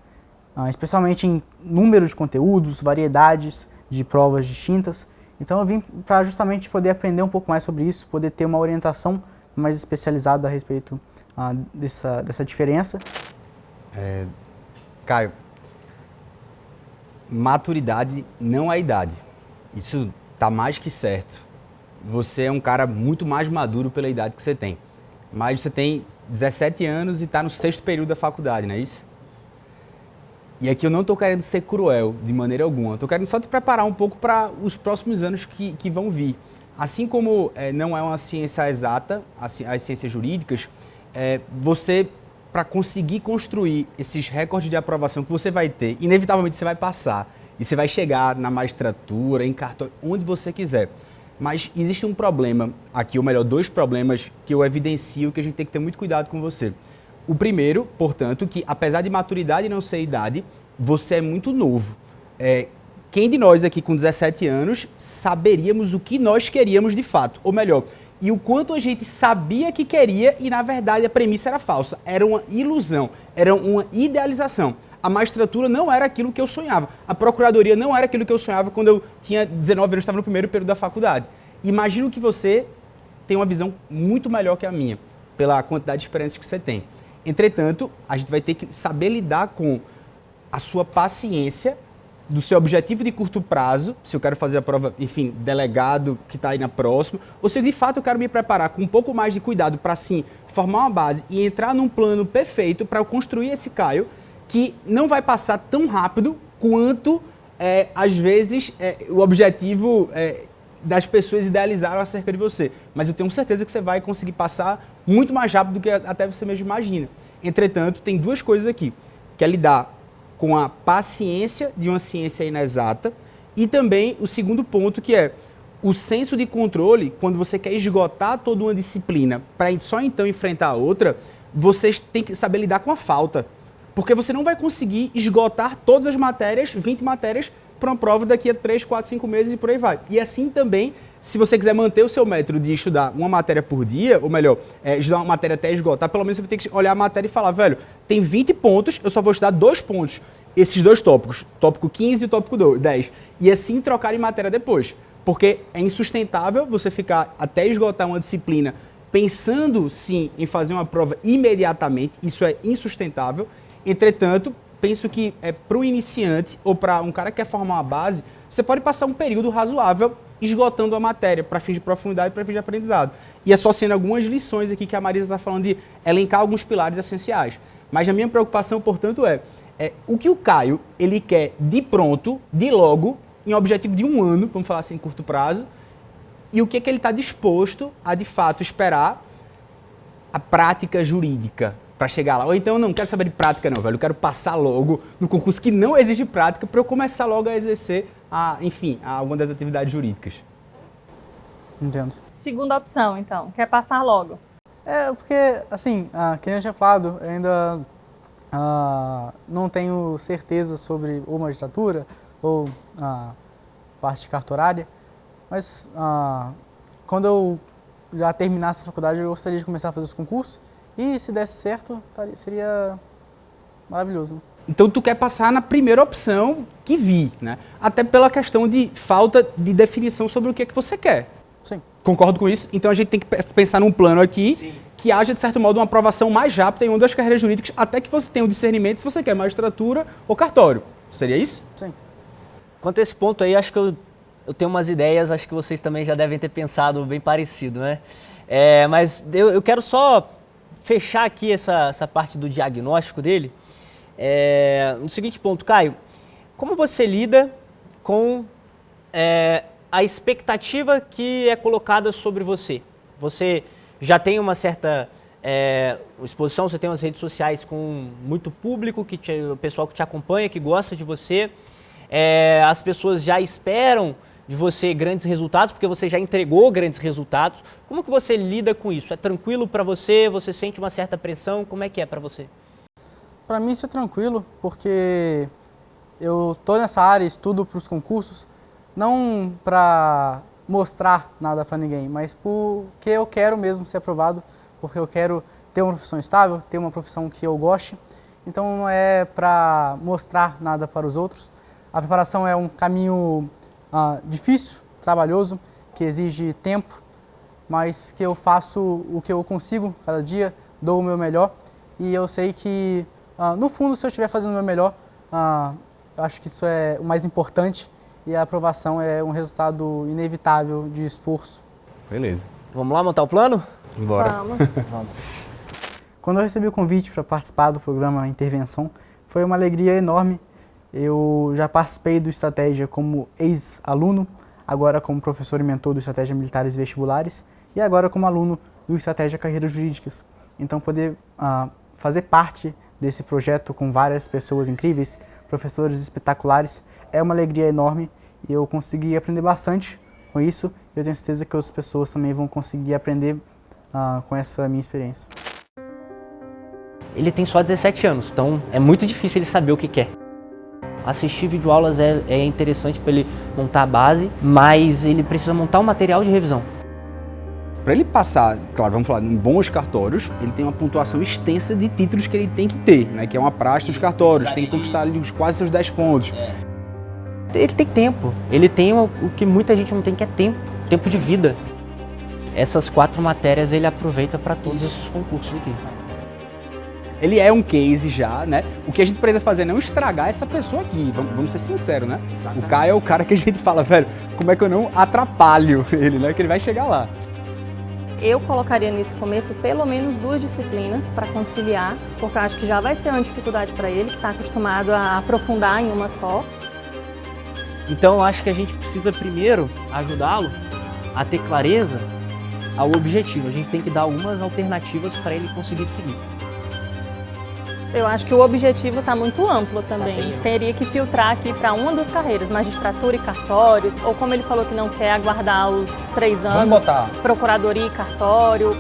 especialmente em número de conteúdos, variedades de provas distintas. Então eu vim para justamente poder aprender um pouco mais sobre isso, poder ter uma orientação mais especializada a respeito dessa diferença. Caio, maturidade não é idade. Isso está mais que certo. você é um cara muito mais maduro pela idade que você tem. Mas você tem 17 anos e está no 6º período da faculdade, não é isso? E aqui eu não estou querendo ser cruel de maneira alguma. Estou querendo só te preparar um pouco para os próximos anos que vão vir. Assim como não é uma ciência exata, as ciências jurídicas, você, para conseguir construir esses recordes de aprovação que você vai ter, inevitavelmente você vai passar. E você vai chegar na magistratura, em cartório, onde você quiser. Mas existe um problema aqui, ou melhor, 2 problemas que eu evidencio que a gente tem que ter muito cuidado com você. O primeiro, portanto, que apesar de maturidade não ser idade, você é muito novo. Quem de nós aqui com 17 anos saberíamos o que nós queríamos de fato? Ou melhor, e o quanto a gente sabia que queria e, na verdade, a premissa era falsa. Era uma ilusão, era uma idealização. A magistratura não era aquilo que eu sonhava. A procuradoria não era aquilo que eu sonhava quando eu tinha 19 anos, estava no 1º período da faculdade. Imagino que você tem uma visão muito melhor que a minha, pela quantidade de experiências que você tem. Entretanto, a gente vai ter que saber lidar com a sua paciência, do seu objetivo de curto prazo, se eu quero fazer a prova, enfim, delegado que está aí na próxima, ou se de fato eu quero me preparar com um pouco mais de cuidado para, sim, formar uma base e entrar num plano perfeito para eu construir esse Caio, que não vai passar tão rápido quanto, às vezes, o objetivo das pessoas idealizaram acerca de você. Mas eu tenho certeza que você vai conseguir passar muito mais rápido do que até você mesmo imagina. Entretanto, tem 2 coisas aqui, que é lidar com a paciência de uma ciência inexata e também o segundo ponto, que é o senso de controle. Quando você quer esgotar toda uma disciplina para só então enfrentar a outra, você tem que saber lidar com a falta. Porque você não vai conseguir esgotar todas as matérias, 20 matérias, para uma prova daqui a 3, 4, 5 meses e por aí vai. E assim também, se você quiser manter o seu método de estudar uma matéria por dia, ou melhor, estudar uma matéria até esgotar, pelo menos você vai ter que olhar a matéria e falar, velho, tem 20 pontos, eu só vou estudar 2 pontos. Esses 2 tópicos, tópico 15 e o tópico 10. E assim trocar em matéria depois. Porque é insustentável você ficar até esgotar uma disciplina pensando, sim, em fazer uma prova imediatamente. Isso é insustentável. Entretanto, penso que para o iniciante ou para um cara que quer formar uma base, você pode passar um período razoável esgotando a matéria para fim de profundidade, para fim de aprendizado. E associando algumas lições aqui que a Marisa está falando de elencar alguns pilares essenciais. Mas a minha preocupação, portanto, o que o Caio ele quer de pronto, de logo, em objetivo de 1 ano, vamos falar assim, curto prazo, e o que ele está disposto a, de fato, esperar a prática jurídica para chegar lá. Ou então, eu não quero saber de prática não, velho, eu quero passar logo no concurso que não exige prática para eu começar logo a exercer, alguma das atividades jurídicas. Entendo. Segunda opção, então, quer passar logo. Porque, assim, quem eu tinha falado, eu ainda não tenho certeza sobre ou magistratura ou a parte cartorária, mas quando eu já terminasse a faculdade, eu gostaria de começar a fazer os concursos e, se desse certo, seria maravilhoso. Né? Então, tu quer passar na primeira opção que vi, né? Até pela questão de falta de definição sobre o que é que você quer. Sim. Concordo com isso? Então, a gente tem que pensar num plano aqui. Sim. Que haja, de certo modo, uma aprovação mais rápida em uma das carreiras jurídicas, até que você tenha um discernimento se você quer magistratura ou cartório. Seria isso? Sim. Quanto a esse ponto aí, acho que eu tenho umas ideias, acho que vocês também já devem ter pensado bem parecido, né? Mas eu quero só fechar aqui essa parte do diagnóstico dele. No seguinte ponto, Caio, como você lida com a expectativa que é colocada sobre você? Você já tem uma certa exposição, você tem umas redes sociais com muito público, o pessoal que te acompanha, que gosta de você. As pessoas já esperam de você grandes resultados, porque você já entregou grandes resultados. Como que você lida com isso? É tranquilo para você? Você sente uma certa pressão? Como é que é para você? Para mim isso é tranquilo, porque eu estou nessa área, estudo para os concursos, não para mostrar nada para ninguém, mas porque eu quero mesmo ser aprovado, porque eu quero ter uma profissão estável, ter uma profissão que eu goste. Então não é para mostrar nada para os outros. A preparação é um caminho difícil, trabalhoso, que exige tempo, mas que eu faço o que eu consigo cada dia, dou o meu melhor. E eu sei que, no fundo, se eu estiver fazendo o meu melhor, eu acho que isso é o mais importante. E a aprovação é um resultado inevitável de esforço. Beleza. Vamos lá montar o plano? Bora. Vamos. Vamos. Quando eu recebi o convite para participar do programa Intervenção, foi uma alegria enorme. Eu já participei do Estratégia como ex-aluno, agora como professor e mentor do Estratégia Militares e Vestibulares e agora como aluno do Estratégia Carreiras Jurídicas. Então poder fazer parte desse projeto com várias pessoas incríveis, professores espetaculares, é uma alegria enorme e eu consegui aprender bastante com isso e eu tenho certeza que outras pessoas também vão conseguir aprender com essa minha experiência. Ele tem só 17 anos, então é muito difícil ele saber o que quer. Assistir videoaulas é interessante para ele montar a base, mas ele precisa montar um material de revisão. Para ele passar, claro, vamos falar, em bons cartórios, ele tem uma pontuação extensa de títulos que ele tem que ter, né? Que é uma praxe dos cartórios, tem que conquistar ali quase seus 10 pontos. Ele tem tempo, ele tem o que muita gente não tem, que é tempo de vida. Essas 4 matérias ele aproveita para todos esses concursos aqui. Ele é um case já, né? O que a gente precisa fazer é não estragar essa pessoa aqui, vamos ser sinceros, né? Exatamente. O Caio é o cara que a gente fala, velho, como é que eu não atrapalho ele, né? Que ele vai chegar lá. Eu colocaria nesse começo pelo menos 2 disciplinas para conciliar, porque eu acho que já vai ser uma dificuldade para ele, que está acostumado a aprofundar em uma só. Então eu acho que a gente precisa primeiro ajudá-lo a ter clareza ao objetivo. A gente tem que dar algumas alternativas para ele conseguir seguir. Eu acho que o objetivo está muito amplo também. Teria que filtrar aqui para uma das carreiras, magistratura e cartórios, ou como ele falou que não quer aguardar os 3 anos, procuradoria e cartório.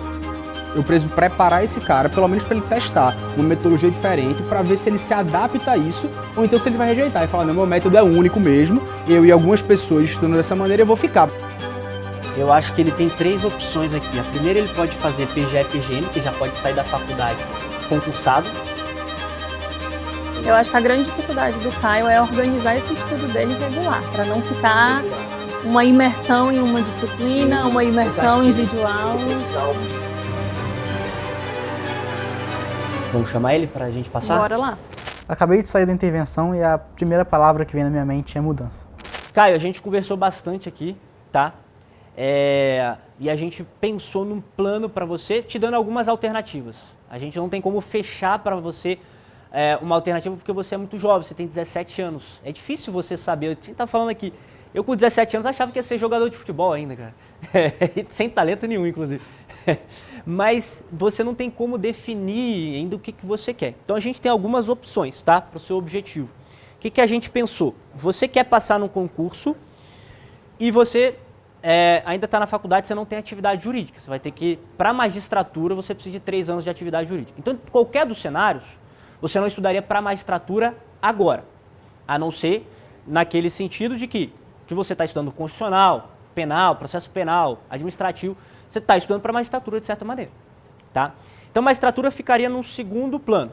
Eu preciso preparar esse cara, pelo menos para ele testar uma metodologia diferente, para ver se ele se adapta a isso, ou então se ele vai rejeitar e falar, não, meu método é único mesmo, eu e algumas pessoas estudando dessa maneira, eu vou ficar. Eu acho que ele tem 3 opções aqui. A primeira, ele pode fazer PGE e PGM, que já pode sair da faculdade concursado. Eu acho que a grande dificuldade do Caio é organizar esse estudo dele regular, para não ficar uma imersão em uma disciplina, uma imersão em videoaulas. Vamos chamar ele para a gente passar? Bora lá. Acabei de sair da intervenção e a primeira palavra que vem na minha mente é mudança. Caio, a gente conversou bastante aqui, tá? E a gente pensou num plano para você, te dando algumas alternativas. A gente não tem como fechar para você uma alternativa porque você é muito jovem, você tem 17 anos. É difícil você saber. A gente tá falando aqui, eu com 17 anos achava que ia ser jogador de futebol ainda, cara. Sem talento nenhum, inclusive. Mas você não tem como definir ainda o que você quer. Então a gente tem algumas opções, tá? Para o seu objetivo. O que a gente pensou? Você quer passar num concurso e você ainda está na faculdade, você não tem atividade jurídica. Você vai ter que, para magistratura, você precisa de 3 anos de atividade jurídica. Então, qualquer dos cenários, você não estudaria para magistratura agora, a não ser naquele sentido de que você está estudando constitucional, penal, processo penal, administrativo, você está estudando para magistratura de certa maneira, tá? Então, magistratura ficaria num segundo plano,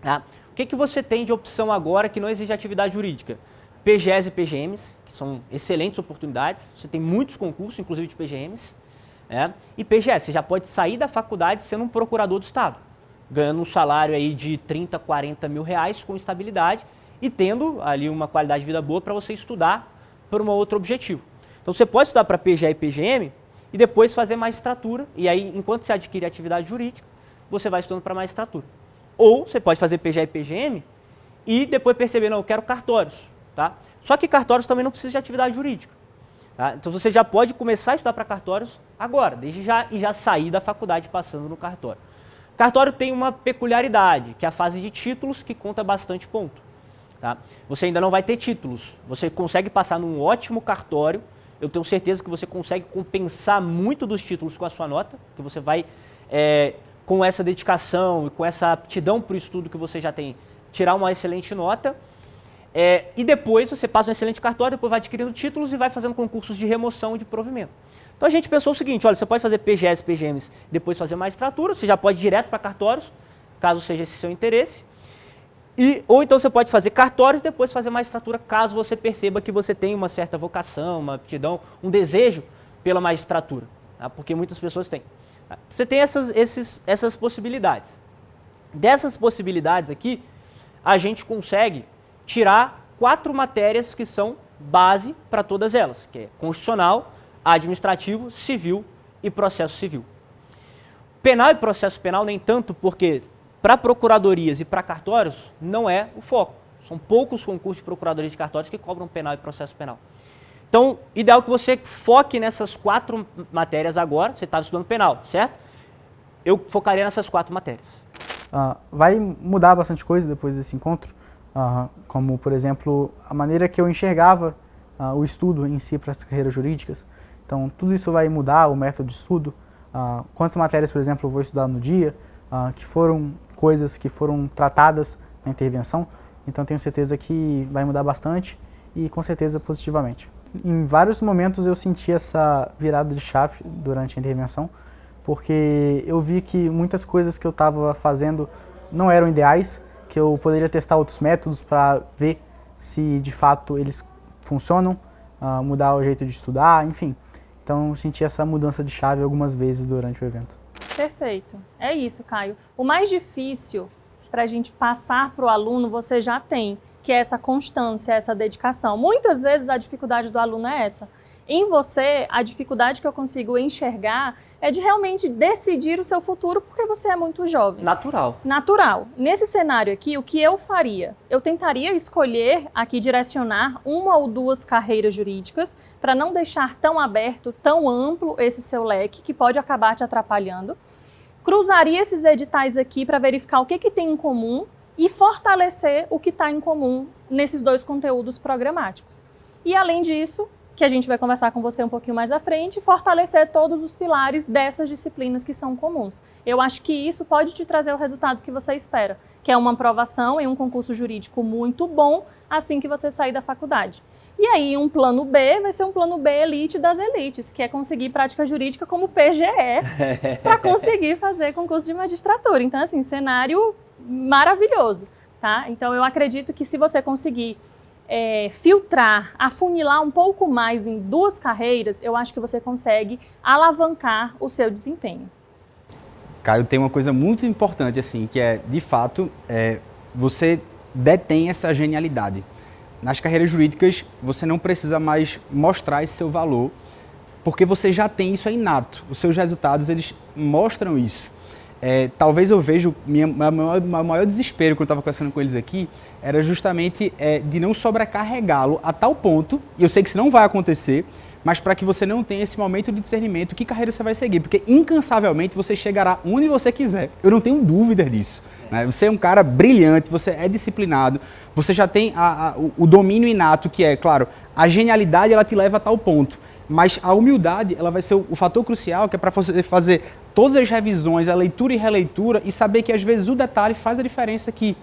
tá? O que você tem de opção agora que não exige atividade jurídica? PGEs e PGMs, que são excelentes oportunidades, você tem muitos concursos, inclusive de PGMs, e PGS, você já pode sair da faculdade sendo um procurador do Estado, ganhando um salário aí de 30, 40 mil reais com estabilidade e tendo ali uma qualidade de vida boa para você estudar por um outro objetivo. Então você pode estudar para PGE e PGM e depois fazer magistratura, e aí enquanto você adquire atividade jurídica, você vai estudando para magistratura. Ou você pode fazer PGE e PGM e depois perceber, não, eu quero cartórios, tá? Só que cartórios também não precisa de atividade jurídica, tá? Então você já pode começar a estudar para cartórios agora, desde já, e já sair da faculdade passando no cartório. Cartório tem uma peculiaridade, que é a fase de títulos, que conta bastante ponto. Tá? Você ainda não vai ter títulos, você consegue passar num ótimo cartório, eu tenho certeza que você consegue compensar muito dos títulos com a sua nota, que você vai, com essa dedicação e com essa aptidão para o estudo que você já tem, tirar uma excelente nota, e depois você passa um excelente cartório, depois vai adquirindo títulos e vai fazendo concursos de remoção e de provimento. Então a gente pensou o seguinte, olha, você pode fazer PGS, PGMs, depois fazer magistratura, você já pode ir direto para cartórios, caso seja esse seu interesse, ou então você pode fazer cartórios e depois fazer magistratura, caso você perceba que você tem uma certa vocação, uma aptidão, um desejo pela magistratura, tá? Porque muitas pessoas têm. Tá? Você tem essas possibilidades. Dessas possibilidades aqui, a gente consegue tirar 4 matérias que são base para todas elas, que é constitucional, administrativo, civil e processo civil. Penal e processo penal nem tanto, porque para procuradorias e para cartórios não é o foco. São poucos concursos de procuradorias e cartórios que cobram penal e processo penal. Então, ideal que você foque nessas 4 matérias agora. Você estava estudando penal, certo? Eu focaria nessas 4 matérias. Vai mudar bastante coisa depois desse encontro, como, por exemplo, a maneira que eu enxergava o estudo em si para as carreiras jurídicas. Então, tudo isso vai mudar, o método de estudo, quantas matérias, por exemplo, eu vou estudar no dia, que foram coisas que foram tratadas na intervenção. Então, tenho certeza que vai mudar bastante e, com certeza, positivamente. Em vários momentos eu senti essa virada de chave durante a intervenção, porque eu vi que muitas coisas que eu estava fazendo não eram ideais, que eu poderia testar outros métodos para ver se de fato eles funcionam, mudar o jeito de estudar, enfim. Então eu senti essa mudança de chave algumas vezes durante o evento. Perfeito. É isso, Caio. O mais difícil para a gente passar para o aluno, você já tem, que é essa constância, essa dedicação. Muitas vezes a dificuldade do aluno é essa. Em você, a dificuldade que eu consigo enxergar é de realmente decidir o seu futuro porque você é muito jovem. Natural. Natural. Nesse cenário aqui, o que eu faria? Eu tentaria escolher aqui, direcionar 1 ou 2 carreiras jurídicas para não deixar tão aberto, tão amplo esse seu leque que pode acabar te atrapalhando. Cruzaria esses editais aqui para verificar o que tem em comum e fortalecer o que está em comum nesses 2 conteúdos programáticos. E além disso, que a gente vai conversar com você um pouquinho mais à frente, fortalecer todos os pilares dessas disciplinas que são comuns. Eu acho que isso pode te trazer o resultado que você espera, que é uma aprovação em um concurso jurídico muito bom assim que você sair da faculdade. E aí um plano B vai ser um plano B elite das elites, que é conseguir prática jurídica como PGE para conseguir fazer concurso de magistratura. Então, assim, cenário maravilhoso, tá? Então, eu acredito que se você conseguir filtrar, afunilar um pouco mais em 2 carreiras, eu acho que você consegue alavancar o seu desempenho. Caio, tem uma coisa muito importante, assim, que é, de fato, você detém essa genialidade. Nas carreiras jurídicas, você não precisa mais mostrar esse seu valor, porque você já tem isso inato. Os seus resultados, eles mostram isso. Talvez eu veja meu maior desespero quando eu estava conversando com eles aqui era justamente de não sobrecarregá-lo a tal ponto, e eu sei que isso não vai acontecer, mas para que você não tenha esse momento de discernimento, que carreira você vai seguir, porque incansavelmente você chegará onde você quiser, eu não tenho dúvida disso. Né? Você é um cara brilhante, você é disciplinado, você já tem o domínio inato, que é, claro, a genialidade ela te leva a tal ponto, mas a humildade ela vai ser o fator crucial, que é para você fazer todas as revisões, a leitura e releitura, e saber que às vezes o detalhe faz a diferença aqui.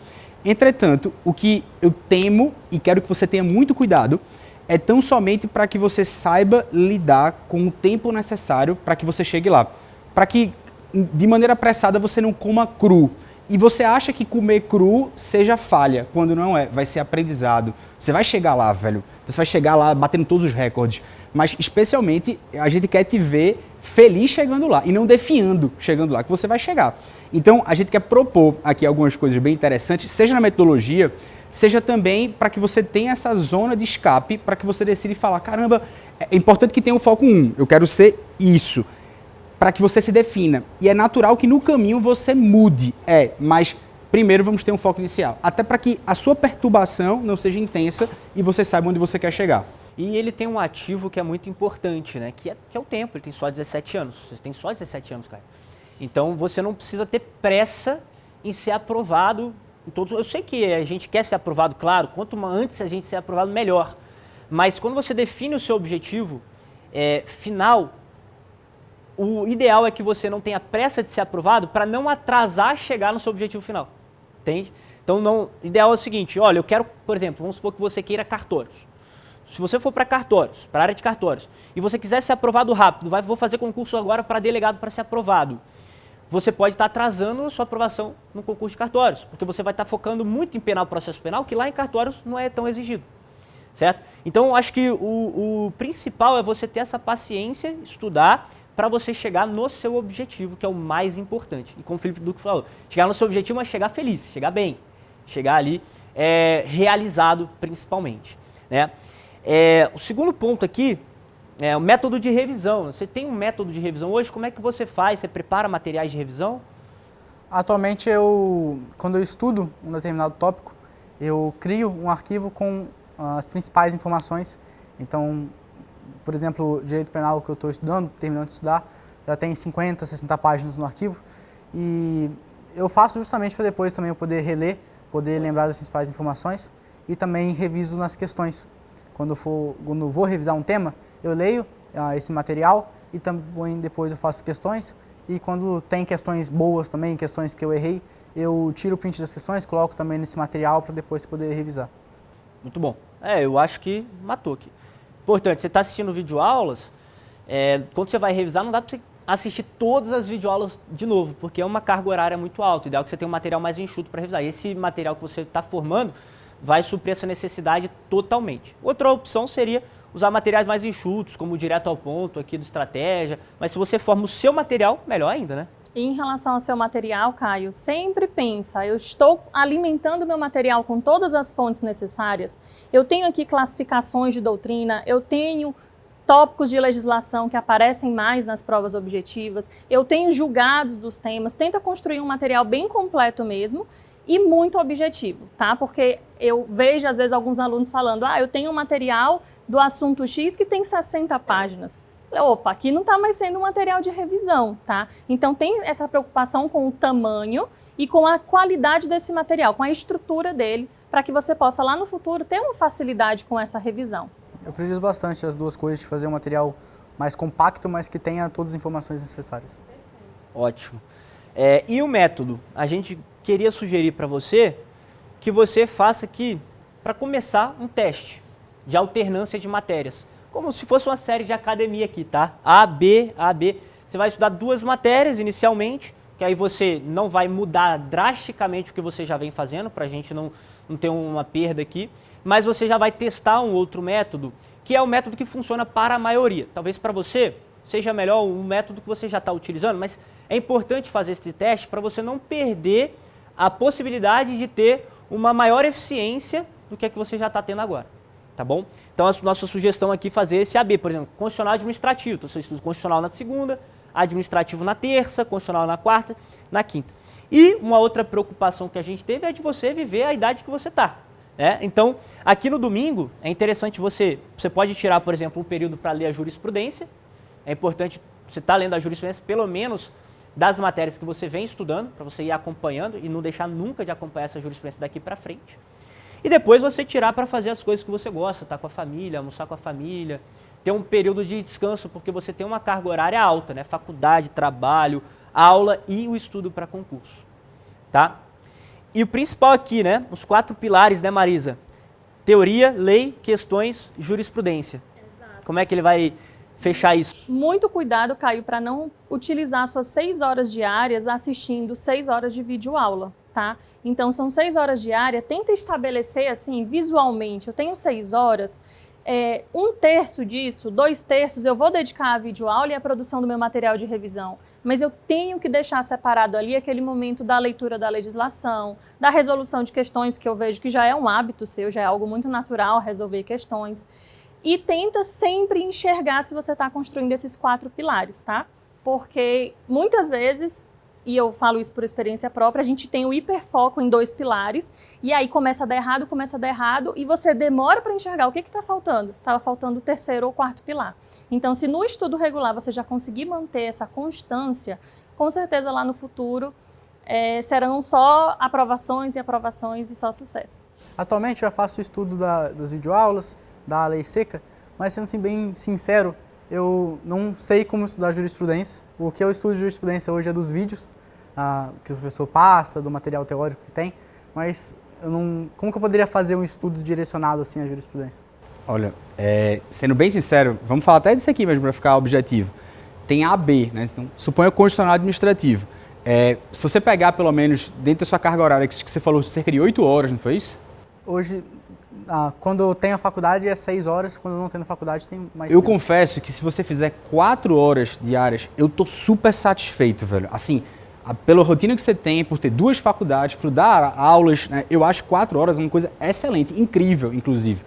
Entretanto, o que eu temo e quero que você tenha muito cuidado é tão somente para que você saiba lidar com o tempo necessário para que você chegue lá. Para que, de maneira apressada, você não coma cru. E você acha que comer cru seja falha, quando não é. Vai ser aprendizado. Você vai chegar lá, velho. Você vai chegar lá batendo todos os recordes. Mas, especialmente, a gente quer te ver feliz chegando lá e não definhando chegando lá, que você vai chegar. Então, a gente quer propor aqui algumas coisas bem interessantes, seja na metodologia, seja também para que você tenha essa zona de escape, para que você decida falar, caramba, é importante que tenha um foco 1, eu quero ser isso, para que você se defina. E é natural que no caminho você mude, mas primeiro vamos ter um foco inicial, até para que a sua perturbação não seja intensa e você saiba onde você quer chegar. E ele tem um ativo que é muito importante, né? Que é o tempo, ele tem só 17 anos. Você tem só 17 anos, cara. Então você não precisa ter pressa em ser aprovado em todos. Eu sei que a gente quer ser aprovado, claro, quanto antes a gente ser aprovado, melhor. Mas quando você define o seu objetivo final, o ideal é que você não tenha pressa de ser aprovado para não atrasar chegar no seu objetivo final. Entende? Então, o ideal é o seguinte, olha, eu quero, por exemplo, vamos supor que você queira cartórios. Se você for para cartórios, para a área de cartórios, e você quiser ser aprovado rápido, vou fazer concurso agora para delegado para ser aprovado, você pode estar atrasando a sua aprovação no concurso de cartórios, porque você vai estar focando muito em penal, processo penal, que lá em cartórios não é tão exigido, certo? Então, acho que o principal é você ter essa paciência, estudar, para você chegar no seu objetivo, que é o mais importante. E como o Felipe Duque falou, chegar no seu objetivo, mas chegar feliz, chegar bem, chegar ali realizado principalmente, né? O segundo ponto aqui o método de revisão. Você tem um método de revisão hoje? Como é que você faz? Você prepara materiais de revisão? Atualmente, quando eu estudo um determinado tópico, eu crio um arquivo com as principais informações. Então, por exemplo, direito penal que eu estou estudando, terminando de estudar, já tem 50, 60 páginas no arquivo. E eu faço justamente para depois também eu poder reler, poder lembrar das principais informações e também reviso nas questões. Quando vou revisar um tema, eu leio esse material e também depois eu faço questões. E quando tem questões boas também, questões que eu errei, eu tiro o print das questões, coloco também nesse material para depois poder revisar. Muito bom. Eu acho que matou aqui. Importante, você está assistindo videoaulas, quando você vai revisar, não dá para você assistir todas as videoaulas de novo, porque é uma carga horária muito alta. O ideal é que você tenha um material mais enxuto para revisar. Esse material que você está formando vai suprir essa necessidade totalmente. Outra opção seria usar materiais mais enxutos, como o direto ao ponto aqui do Estratégia, mas se você forma o seu material, melhor ainda, né? E em relação ao seu material, Caio, sempre pensa, eu estou alimentando meu material com todas as fontes necessárias, eu tenho aqui classificações de doutrina, eu tenho tópicos de legislação que aparecem mais nas provas objetivas, eu tenho julgados dos temas, tenta construir um material bem completo mesmo e muito objetivo, tá? Porque eu vejo às vezes alguns alunos falando, eu tenho um material do assunto X que tem 60 páginas. Opa, aqui não está mais sendo um material de revisão, tá? Então tem essa preocupação com o tamanho e com a qualidade desse material, com a estrutura dele, para que você possa lá no futuro ter uma facilidade com essa revisão. Eu priorizo bastante as duas coisas, de fazer um material mais compacto, mas que tenha todas as informações necessárias. Ótimo. E o método? A gente queria sugerir para você que você faça aqui, para começar, um teste de alternância de matérias. Como se fosse uma série de academia aqui, tá? A, B, A, B. Você vai estudar 2 matérias inicialmente, que aí você não vai mudar drasticamente o que você já vem fazendo, para a gente não ter uma perda aqui, mas você já vai testar um outro método, que é o método que funciona para a maioria. Talvez para você seja melhor um método que você já está utilizando, mas é importante fazer esse teste para você não perder a possibilidade de ter uma maior eficiência do que a que você já está tendo agora. Tá bom? Então, a nossa sugestão aqui é fazer esse AB, por exemplo, constitucional administrativo. Então, você estuda constitucional na segunda, administrativo na terça, constitucional na quarta, na quinta. E uma outra preocupação que a gente teve é de você viver a idade que você está. Né? Então, aqui no domingo, é interessante você pode tirar, por exemplo, um período para ler a jurisprudência. É importante você estar lendo a jurisprudência, pelo menos das matérias que você vem estudando, para você ir acompanhando e não deixar nunca de acompanhar essa jurisprudência daqui para frente. E depois você tirar para fazer as coisas que você gosta, estar com a família, almoçar com a família, ter um período de descanso, porque você tem uma carga horária alta, né? Faculdade, trabalho, aula e o estudo para concurso, tá? E o principal aqui, né? Os 4 pilares, né, Marisa? Teoria, lei, questões, jurisprudência. Exato. Como é que ele vai fechar isso? Muito cuidado, Caio, para não utilizar suas 6 horas diárias assistindo 6 horas de videoaula, tá? Então, são 6 horas diárias, tenta estabelecer assim, visualmente, eu tenho 6 horas, 1/3 disso, 2/3 eu vou dedicar à videoaula e à produção do meu material de revisão, mas eu tenho que deixar separado ali aquele momento da leitura da legislação, da resolução de questões, que eu vejo que já é um hábito seu, já é algo muito natural resolver questões, e tenta sempre enxergar se você está construindo esses 4 pilares, tá? Porque muitas vezes, e eu falo isso por experiência própria, a gente tem o hiperfoco em 2 pilares, e aí começa a dar errado, e você demora para enxergar o que está faltando. Estava faltando o 3º ou 4º pilar. Então, se no estudo regular você já conseguir manter essa constância, com certeza lá no futuro serão só aprovações e só sucesso. Atualmente eu já faço o estudo das videoaulas, da lei seca, mas sendo assim bem sincero, eu não sei como estudar jurisprudência. O que eu estudo de jurisprudência hoje é dos vídeos que o professor passa, do material teórico que tem, mas como que eu poderia fazer um estudo direcionado assim à jurisprudência? Olha, sendo bem sincero, vamos falar até disso aqui mesmo para ficar objetivo. Tem A, B, né? Então, suponha o constitucional administrativo. Se você pegar pelo menos dentro da sua carga horária, que você falou cerca de 8 horas, não foi isso? Hoje, quando eu tenho a faculdade é 6 horas, quando eu não tenho a faculdade tem mais Eu tempo. confesso que se você fizer 4 horas diárias, eu tô super satisfeito, velho. Assim, pela rotina que você tem, por ter 2 faculdades, por dar aulas, né, eu acho 4 horas uma coisa excelente, incrível, inclusive.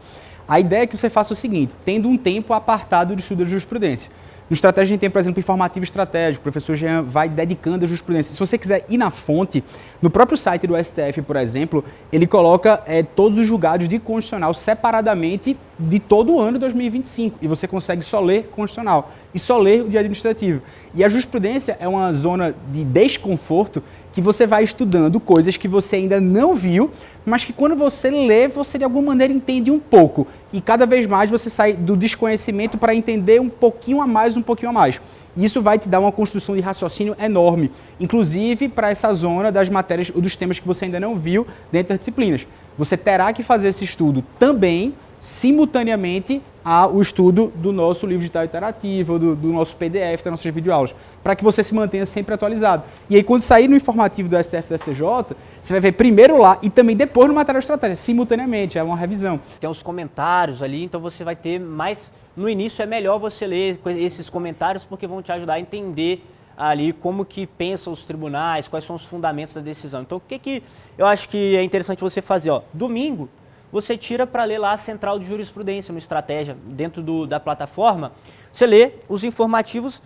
A ideia é que você faça o seguinte, tendo um tempo apartado de estudo de jurisprudência. No Estratégia a gente tem, por exemplo, informativo estratégico, o professor Jean vai dedicando a jurisprudência. Se você quiser ir na fonte, no próprio site do STF, por exemplo, ele coloca todos os julgados de constitucional separadamente de todo o ano de 2025. E você consegue só ler constitucional e só ler o de administrativo. E a jurisprudência é uma zona de desconforto que você vai estudando coisas que você ainda não viu, mas que quando você lê, você de alguma maneira entende um pouco. E cada vez mais você sai do desconhecimento para entender um pouquinho a mais, um pouquinho a mais. E isso vai te dar uma construção de raciocínio enorme, inclusive para essa zona das matérias ou dos temas que você ainda não viu dentro das disciplinas. Você terá que fazer esse estudo também, simultaneamente, ao estudo do nosso livro digital interativo, do nosso PDF, das nossas videoaulas, para que você se mantenha sempre atualizado. E aí, quando sair no informativo do STF e do STJ, você vai ver primeiro lá e também depois no material de estratégia, simultaneamente, é uma revisão. Tem os comentários ali, então você vai ter mais... No início é melhor você ler esses comentários porque vão te ajudar a entender ali como que pensam os tribunais, quais são os fundamentos da decisão. Então, o que eu acho que é interessante você fazer? Domingo, você tira para ler lá a central de jurisprudência no Estratégia, dentro da plataforma, você lê os informativos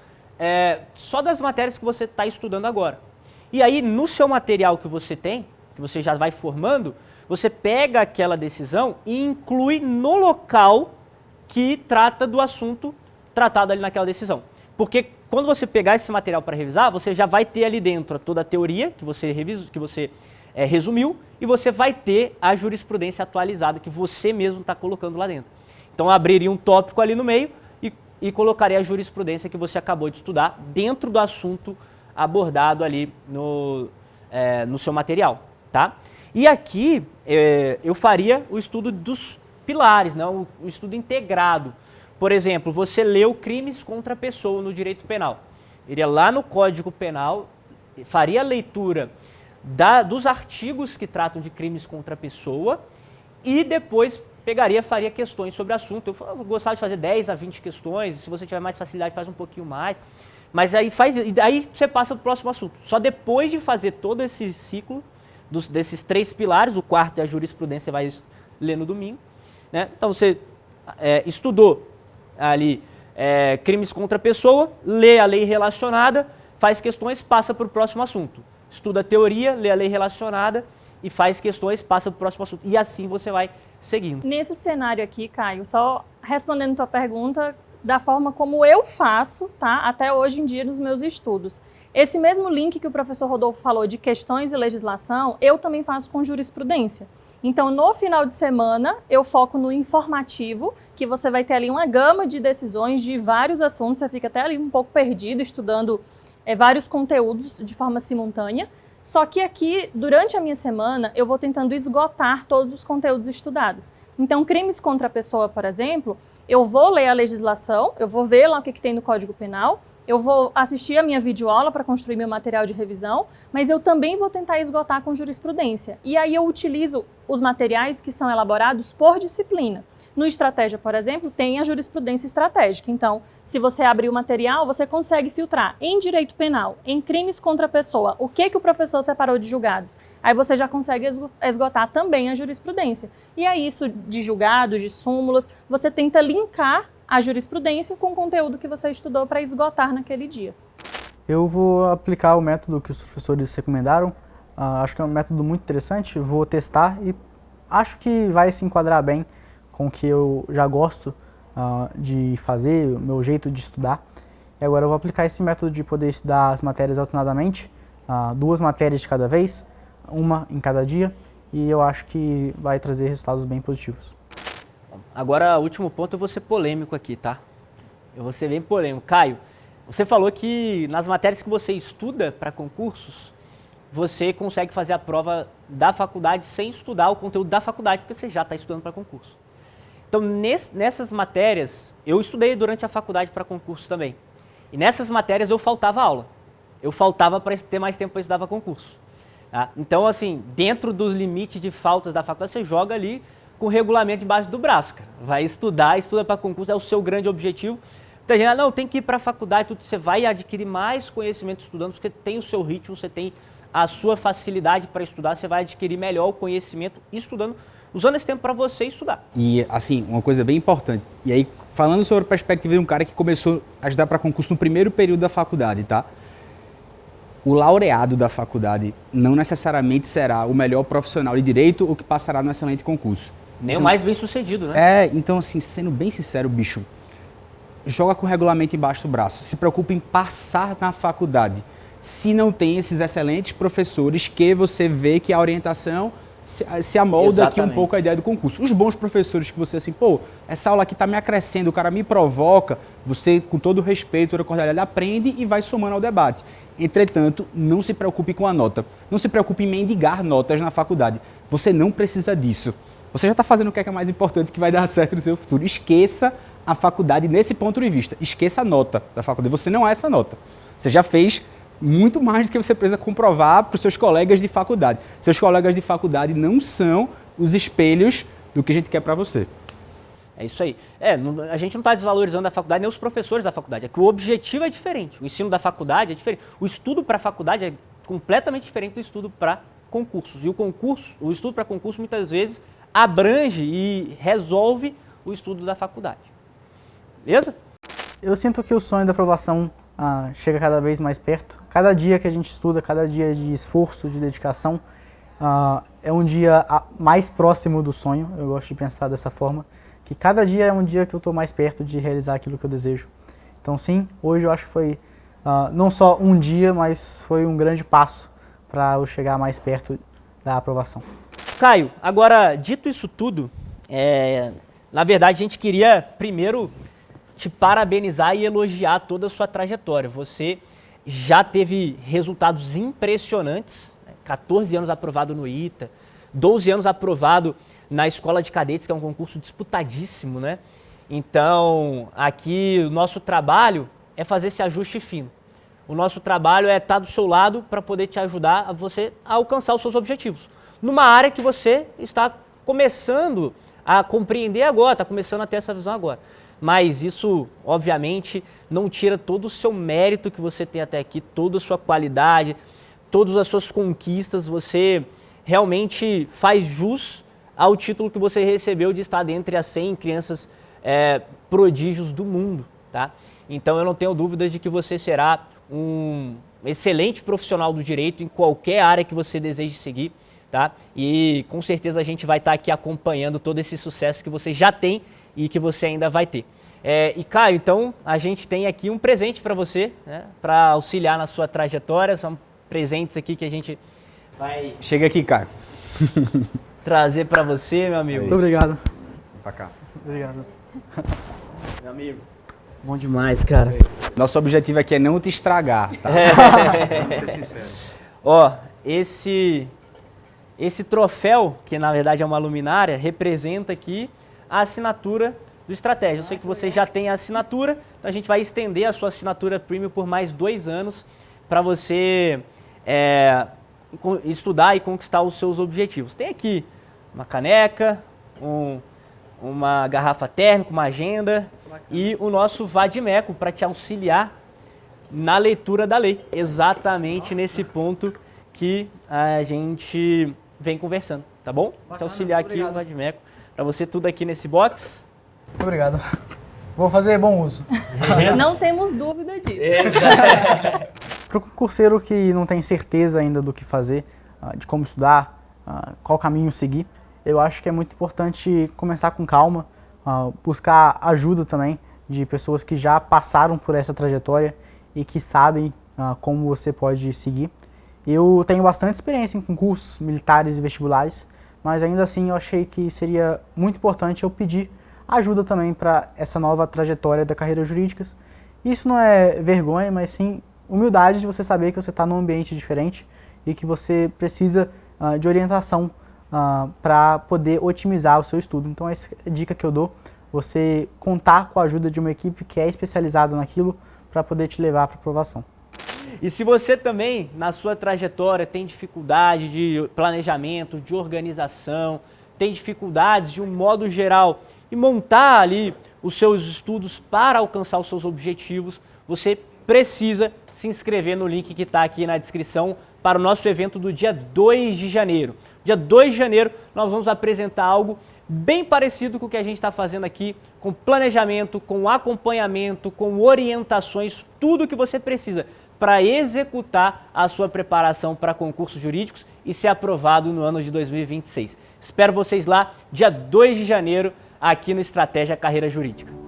só das matérias que você está estudando agora. E aí, no seu material que você tem, que você já vai formando, você pega aquela decisão e inclui no local que trata do assunto tratado ali naquela decisão. Porque quando você pegar esse material para revisar, você já vai ter ali dentro toda a teoria que você resumiu, e você vai ter a jurisprudência atualizada que você mesmo está colocando lá dentro. Então, eu abriria um tópico ali no meio e colocaria a jurisprudência que você acabou de estudar dentro do assunto abordado ali no seu material, tá? E aqui eu faria o estudo dos pilares, né? O estudo integrado. Por exemplo, você leu crimes contra a pessoa no direito penal. Iria lá no Código Penal, faria a leitura dos artigos que tratam de crimes contra a pessoa e depois faria questões sobre o assunto. Eu gostava de fazer 10 a 20 questões, se você tiver mais facilidade faz um pouquinho mais, mas aí você passa para o próximo assunto. Só depois de fazer todo esse ciclo desses 3 pilares, o quarto é a jurisprudência, você vai ler no domingo, né? Então você estudou ali crimes contra a pessoa, lê a lei relacionada, faz questões, passa para o próximo assunto. Estuda a teoria, lê a lei relacionada e faz questões, passa para o próximo assunto. E assim você vai seguindo. Nesse cenário aqui, Caio, só respondendo tua pergunta, da forma como eu faço, tá? Até hoje em dia nos meus estudos. Esse mesmo link que o professor Rodolfo falou de questões e legislação, eu também faço com jurisprudência. Então, no final de semana, eu foco no informativo, que você vai ter ali uma gama de decisões de vários assuntos, você fica até ali um pouco perdido, estudando vários conteúdos de forma simultânea. Só que aqui, durante a minha semana, eu vou tentando esgotar todos os conteúdos estudados. Então, crimes contra a pessoa, por exemplo, eu vou ler a legislação, eu vou ver lá o que tem no Código Penal, eu vou assistir a minha videoaula para construir meu material de revisão, mas eu também vou tentar esgotar com jurisprudência. E aí eu utilizo os materiais que são elaborados por disciplina. No Estratégia, por exemplo, tem a jurisprudência estratégica. Então, se você abrir o material, você consegue filtrar em direito penal, em crimes contra a pessoa, o que o professor separou de julgados. Aí você já consegue esgotar também a jurisprudência. E aí isso de julgados, de súmulas, você tenta linkar a jurisprudência com o conteúdo que você estudou para esgotar naquele dia. Eu vou aplicar o método que os professores recomendaram. Acho que é um método muito interessante, vou testar e acho que vai se enquadrar bem com o que eu já gosto de fazer, o meu jeito de estudar. E agora eu vou aplicar esse método de poder estudar as matérias alternadamente, 2 matérias de cada vez, uma em cada dia, e eu acho que vai trazer resultados bem positivos. Agora, o último ponto, eu vou ser polêmico aqui, tá? Eu vou ser bem polêmico. Caio, você falou que nas matérias que você estuda para concursos, você consegue fazer a prova da faculdade sem estudar o conteúdo da faculdade, porque você já está estudando para concurso. Então, nessas matérias, eu estudei durante a faculdade para concurso também. E nessas matérias eu faltava aula. Eu faltava para ter mais tempo para estudar para concurso. Tá? Então, assim, dentro do limite de faltas da faculdade, você joga ali com o regulamento debaixo do braço, cara. Vai estudar, estuda para concurso, é o seu grande objetivo. Então, gente, não, tem que ir para a faculdade, tudo, você vai adquirir mais conhecimento estudando, porque tem o seu ritmo, você tem a sua facilidade para estudar, você vai adquirir melhor o conhecimento estudando usando esse tempo para você estudar. E, assim, uma coisa bem importante, e aí, falando sobre a perspectiva de um cara que começou a estudar para concurso no primeiro período da faculdade, tá? O laureado da faculdade não necessariamente será o melhor profissional de direito ou que passará no excelente concurso. Nem Então, o mais bem sucedido, né? então, assim, sendo bem sincero, bicho, joga com o regulamento embaixo do braço. Se preocupe em passar na faculdade. Se não tem esses excelentes professores que você vê que a orientação se amolda aqui um pouco a ideia do concurso. Os bons professores que você, assim, pô, essa aula aqui tá me acrescendo, o cara me provoca, você, com todo o respeito, toda a cordialidade, aprende e vai somando ao debate. Entretanto, não se preocupe com a nota. Não se preocupe em mendigar notas na faculdade. Você não precisa disso. Você já está fazendo o que é mais importante que vai dar certo no seu futuro. Esqueça a faculdade nesse ponto de vista. Esqueça a nota da faculdade. Você não é essa nota. Você já fez muito mais do que você precisa comprovar para os seus colegas de faculdade. Seus colegas de faculdade não são os espelhos do que a gente quer para você. É isso aí. A gente não está desvalorizando a faculdade, nem os professores da faculdade. É que o objetivo é diferente. O ensino da faculdade é diferente. O estudo para a faculdade é completamente diferente do estudo para concursos. E o estudo para concurso, muitas vezes, abrange e resolve o estudo da faculdade. Beleza? Eu sinto que o sonho da aprovação chega cada vez mais perto. Cada dia que a gente estuda, cada dia de esforço, de dedicação, é um dia mais próximo do sonho. Eu gosto de pensar dessa forma, que cada dia é um dia que eu estou mais perto de realizar aquilo que eu desejo. Então sim, hoje eu acho que foi não só um dia, mas foi um grande passo para eu chegar mais perto da aprovação. Caio, agora, dito isso tudo, na verdade a gente queria primeiro te parabenizar e elogiar toda a sua trajetória. Você já teve resultados impressionantes, 14 anos aprovado no ITA, 12 anos aprovado na Escola de Cadetes, que é um concurso disputadíssimo, né? Então, aqui o nosso trabalho é fazer esse ajuste fino. O nosso trabalho é estar do seu lado para poder te ajudar a você a alcançar os seus objetivos. Numa área que você está começando a compreender agora, está começando a ter essa visão agora. Mas isso, obviamente, não tira todo o seu mérito que você tem até aqui, toda a sua qualidade, todas as suas conquistas. Você realmente faz jus ao título que você recebeu de estar dentre as 100 crianças prodígios do mundo, tá? Então eu não tenho dúvidas de que você será um excelente profissional do direito em qualquer área que você deseje seguir, tá? E com certeza a gente vai estar aqui acompanhando todo esse sucesso que você já tem e que você ainda vai ter. E Caio, então a gente tem aqui um presente para você, né, para auxiliar na sua trajetória. São presentes aqui que a gente vai... Chega aqui, Caio. Trazer para você, meu amigo. Muito obrigado. Pra cá. Obrigado. Meu amigo, bom demais, cara. Nosso objetivo aqui é não te estragar, tá? Vamos ser sinceros. Ó, esse troféu, que na verdade é uma luminária, representa aqui a assinatura do Estratégia. Eu sei que você já tem a assinatura, então a gente vai estender a sua assinatura Premium por mais 2 anos para você estudar e conquistar os seus objetivos. Tem aqui uma caneca, uma garrafa térmica, uma agenda e o nosso vadimeco para te auxiliar na leitura da lei. Exatamente nesse ponto que a gente vem conversando, tá bom? Vou te auxiliar aqui no vadimeco. Para você tudo aqui nesse box. Muito obrigado. Vou fazer bom uso. Não temos dúvida disso. Para o concurseiro que não tem certeza ainda do que fazer, de como estudar, qual caminho seguir, eu acho que é muito importante começar com calma, buscar ajuda também de pessoas que já passaram por essa trajetória e que sabem como você pode seguir. Eu tenho bastante experiência em concursos militares e vestibulares, mas ainda assim eu achei que seria muito importante eu pedir ajuda também para essa nova trajetória da carreira jurídicas. Isso não é vergonha, mas sim humildade de você saber que você está num ambiente diferente e que você precisa de orientação para poder otimizar o seu estudo. Então essa é a dica que eu dou, você contar com a ajuda de uma equipe que é especializada naquilo para poder te levar para a aprovação. E se você também, na sua trajetória, tem dificuldade de planejamento, de organização, tem dificuldades de um modo geral em montar ali os seus estudos para alcançar os seus objetivos, você precisa se inscrever no link que está aqui na descrição para o nosso evento do dia 2 de janeiro. Dia 2 de janeiro nós vamos apresentar algo bem parecido com o que a gente está fazendo aqui, com planejamento, com acompanhamento, com orientações, tudo o que você precisa para executar a sua preparação para concursos jurídicos e ser aprovado no ano de 2026. Espero vocês lá, dia 2 de janeiro, aqui no Estratégia Carreira Jurídica.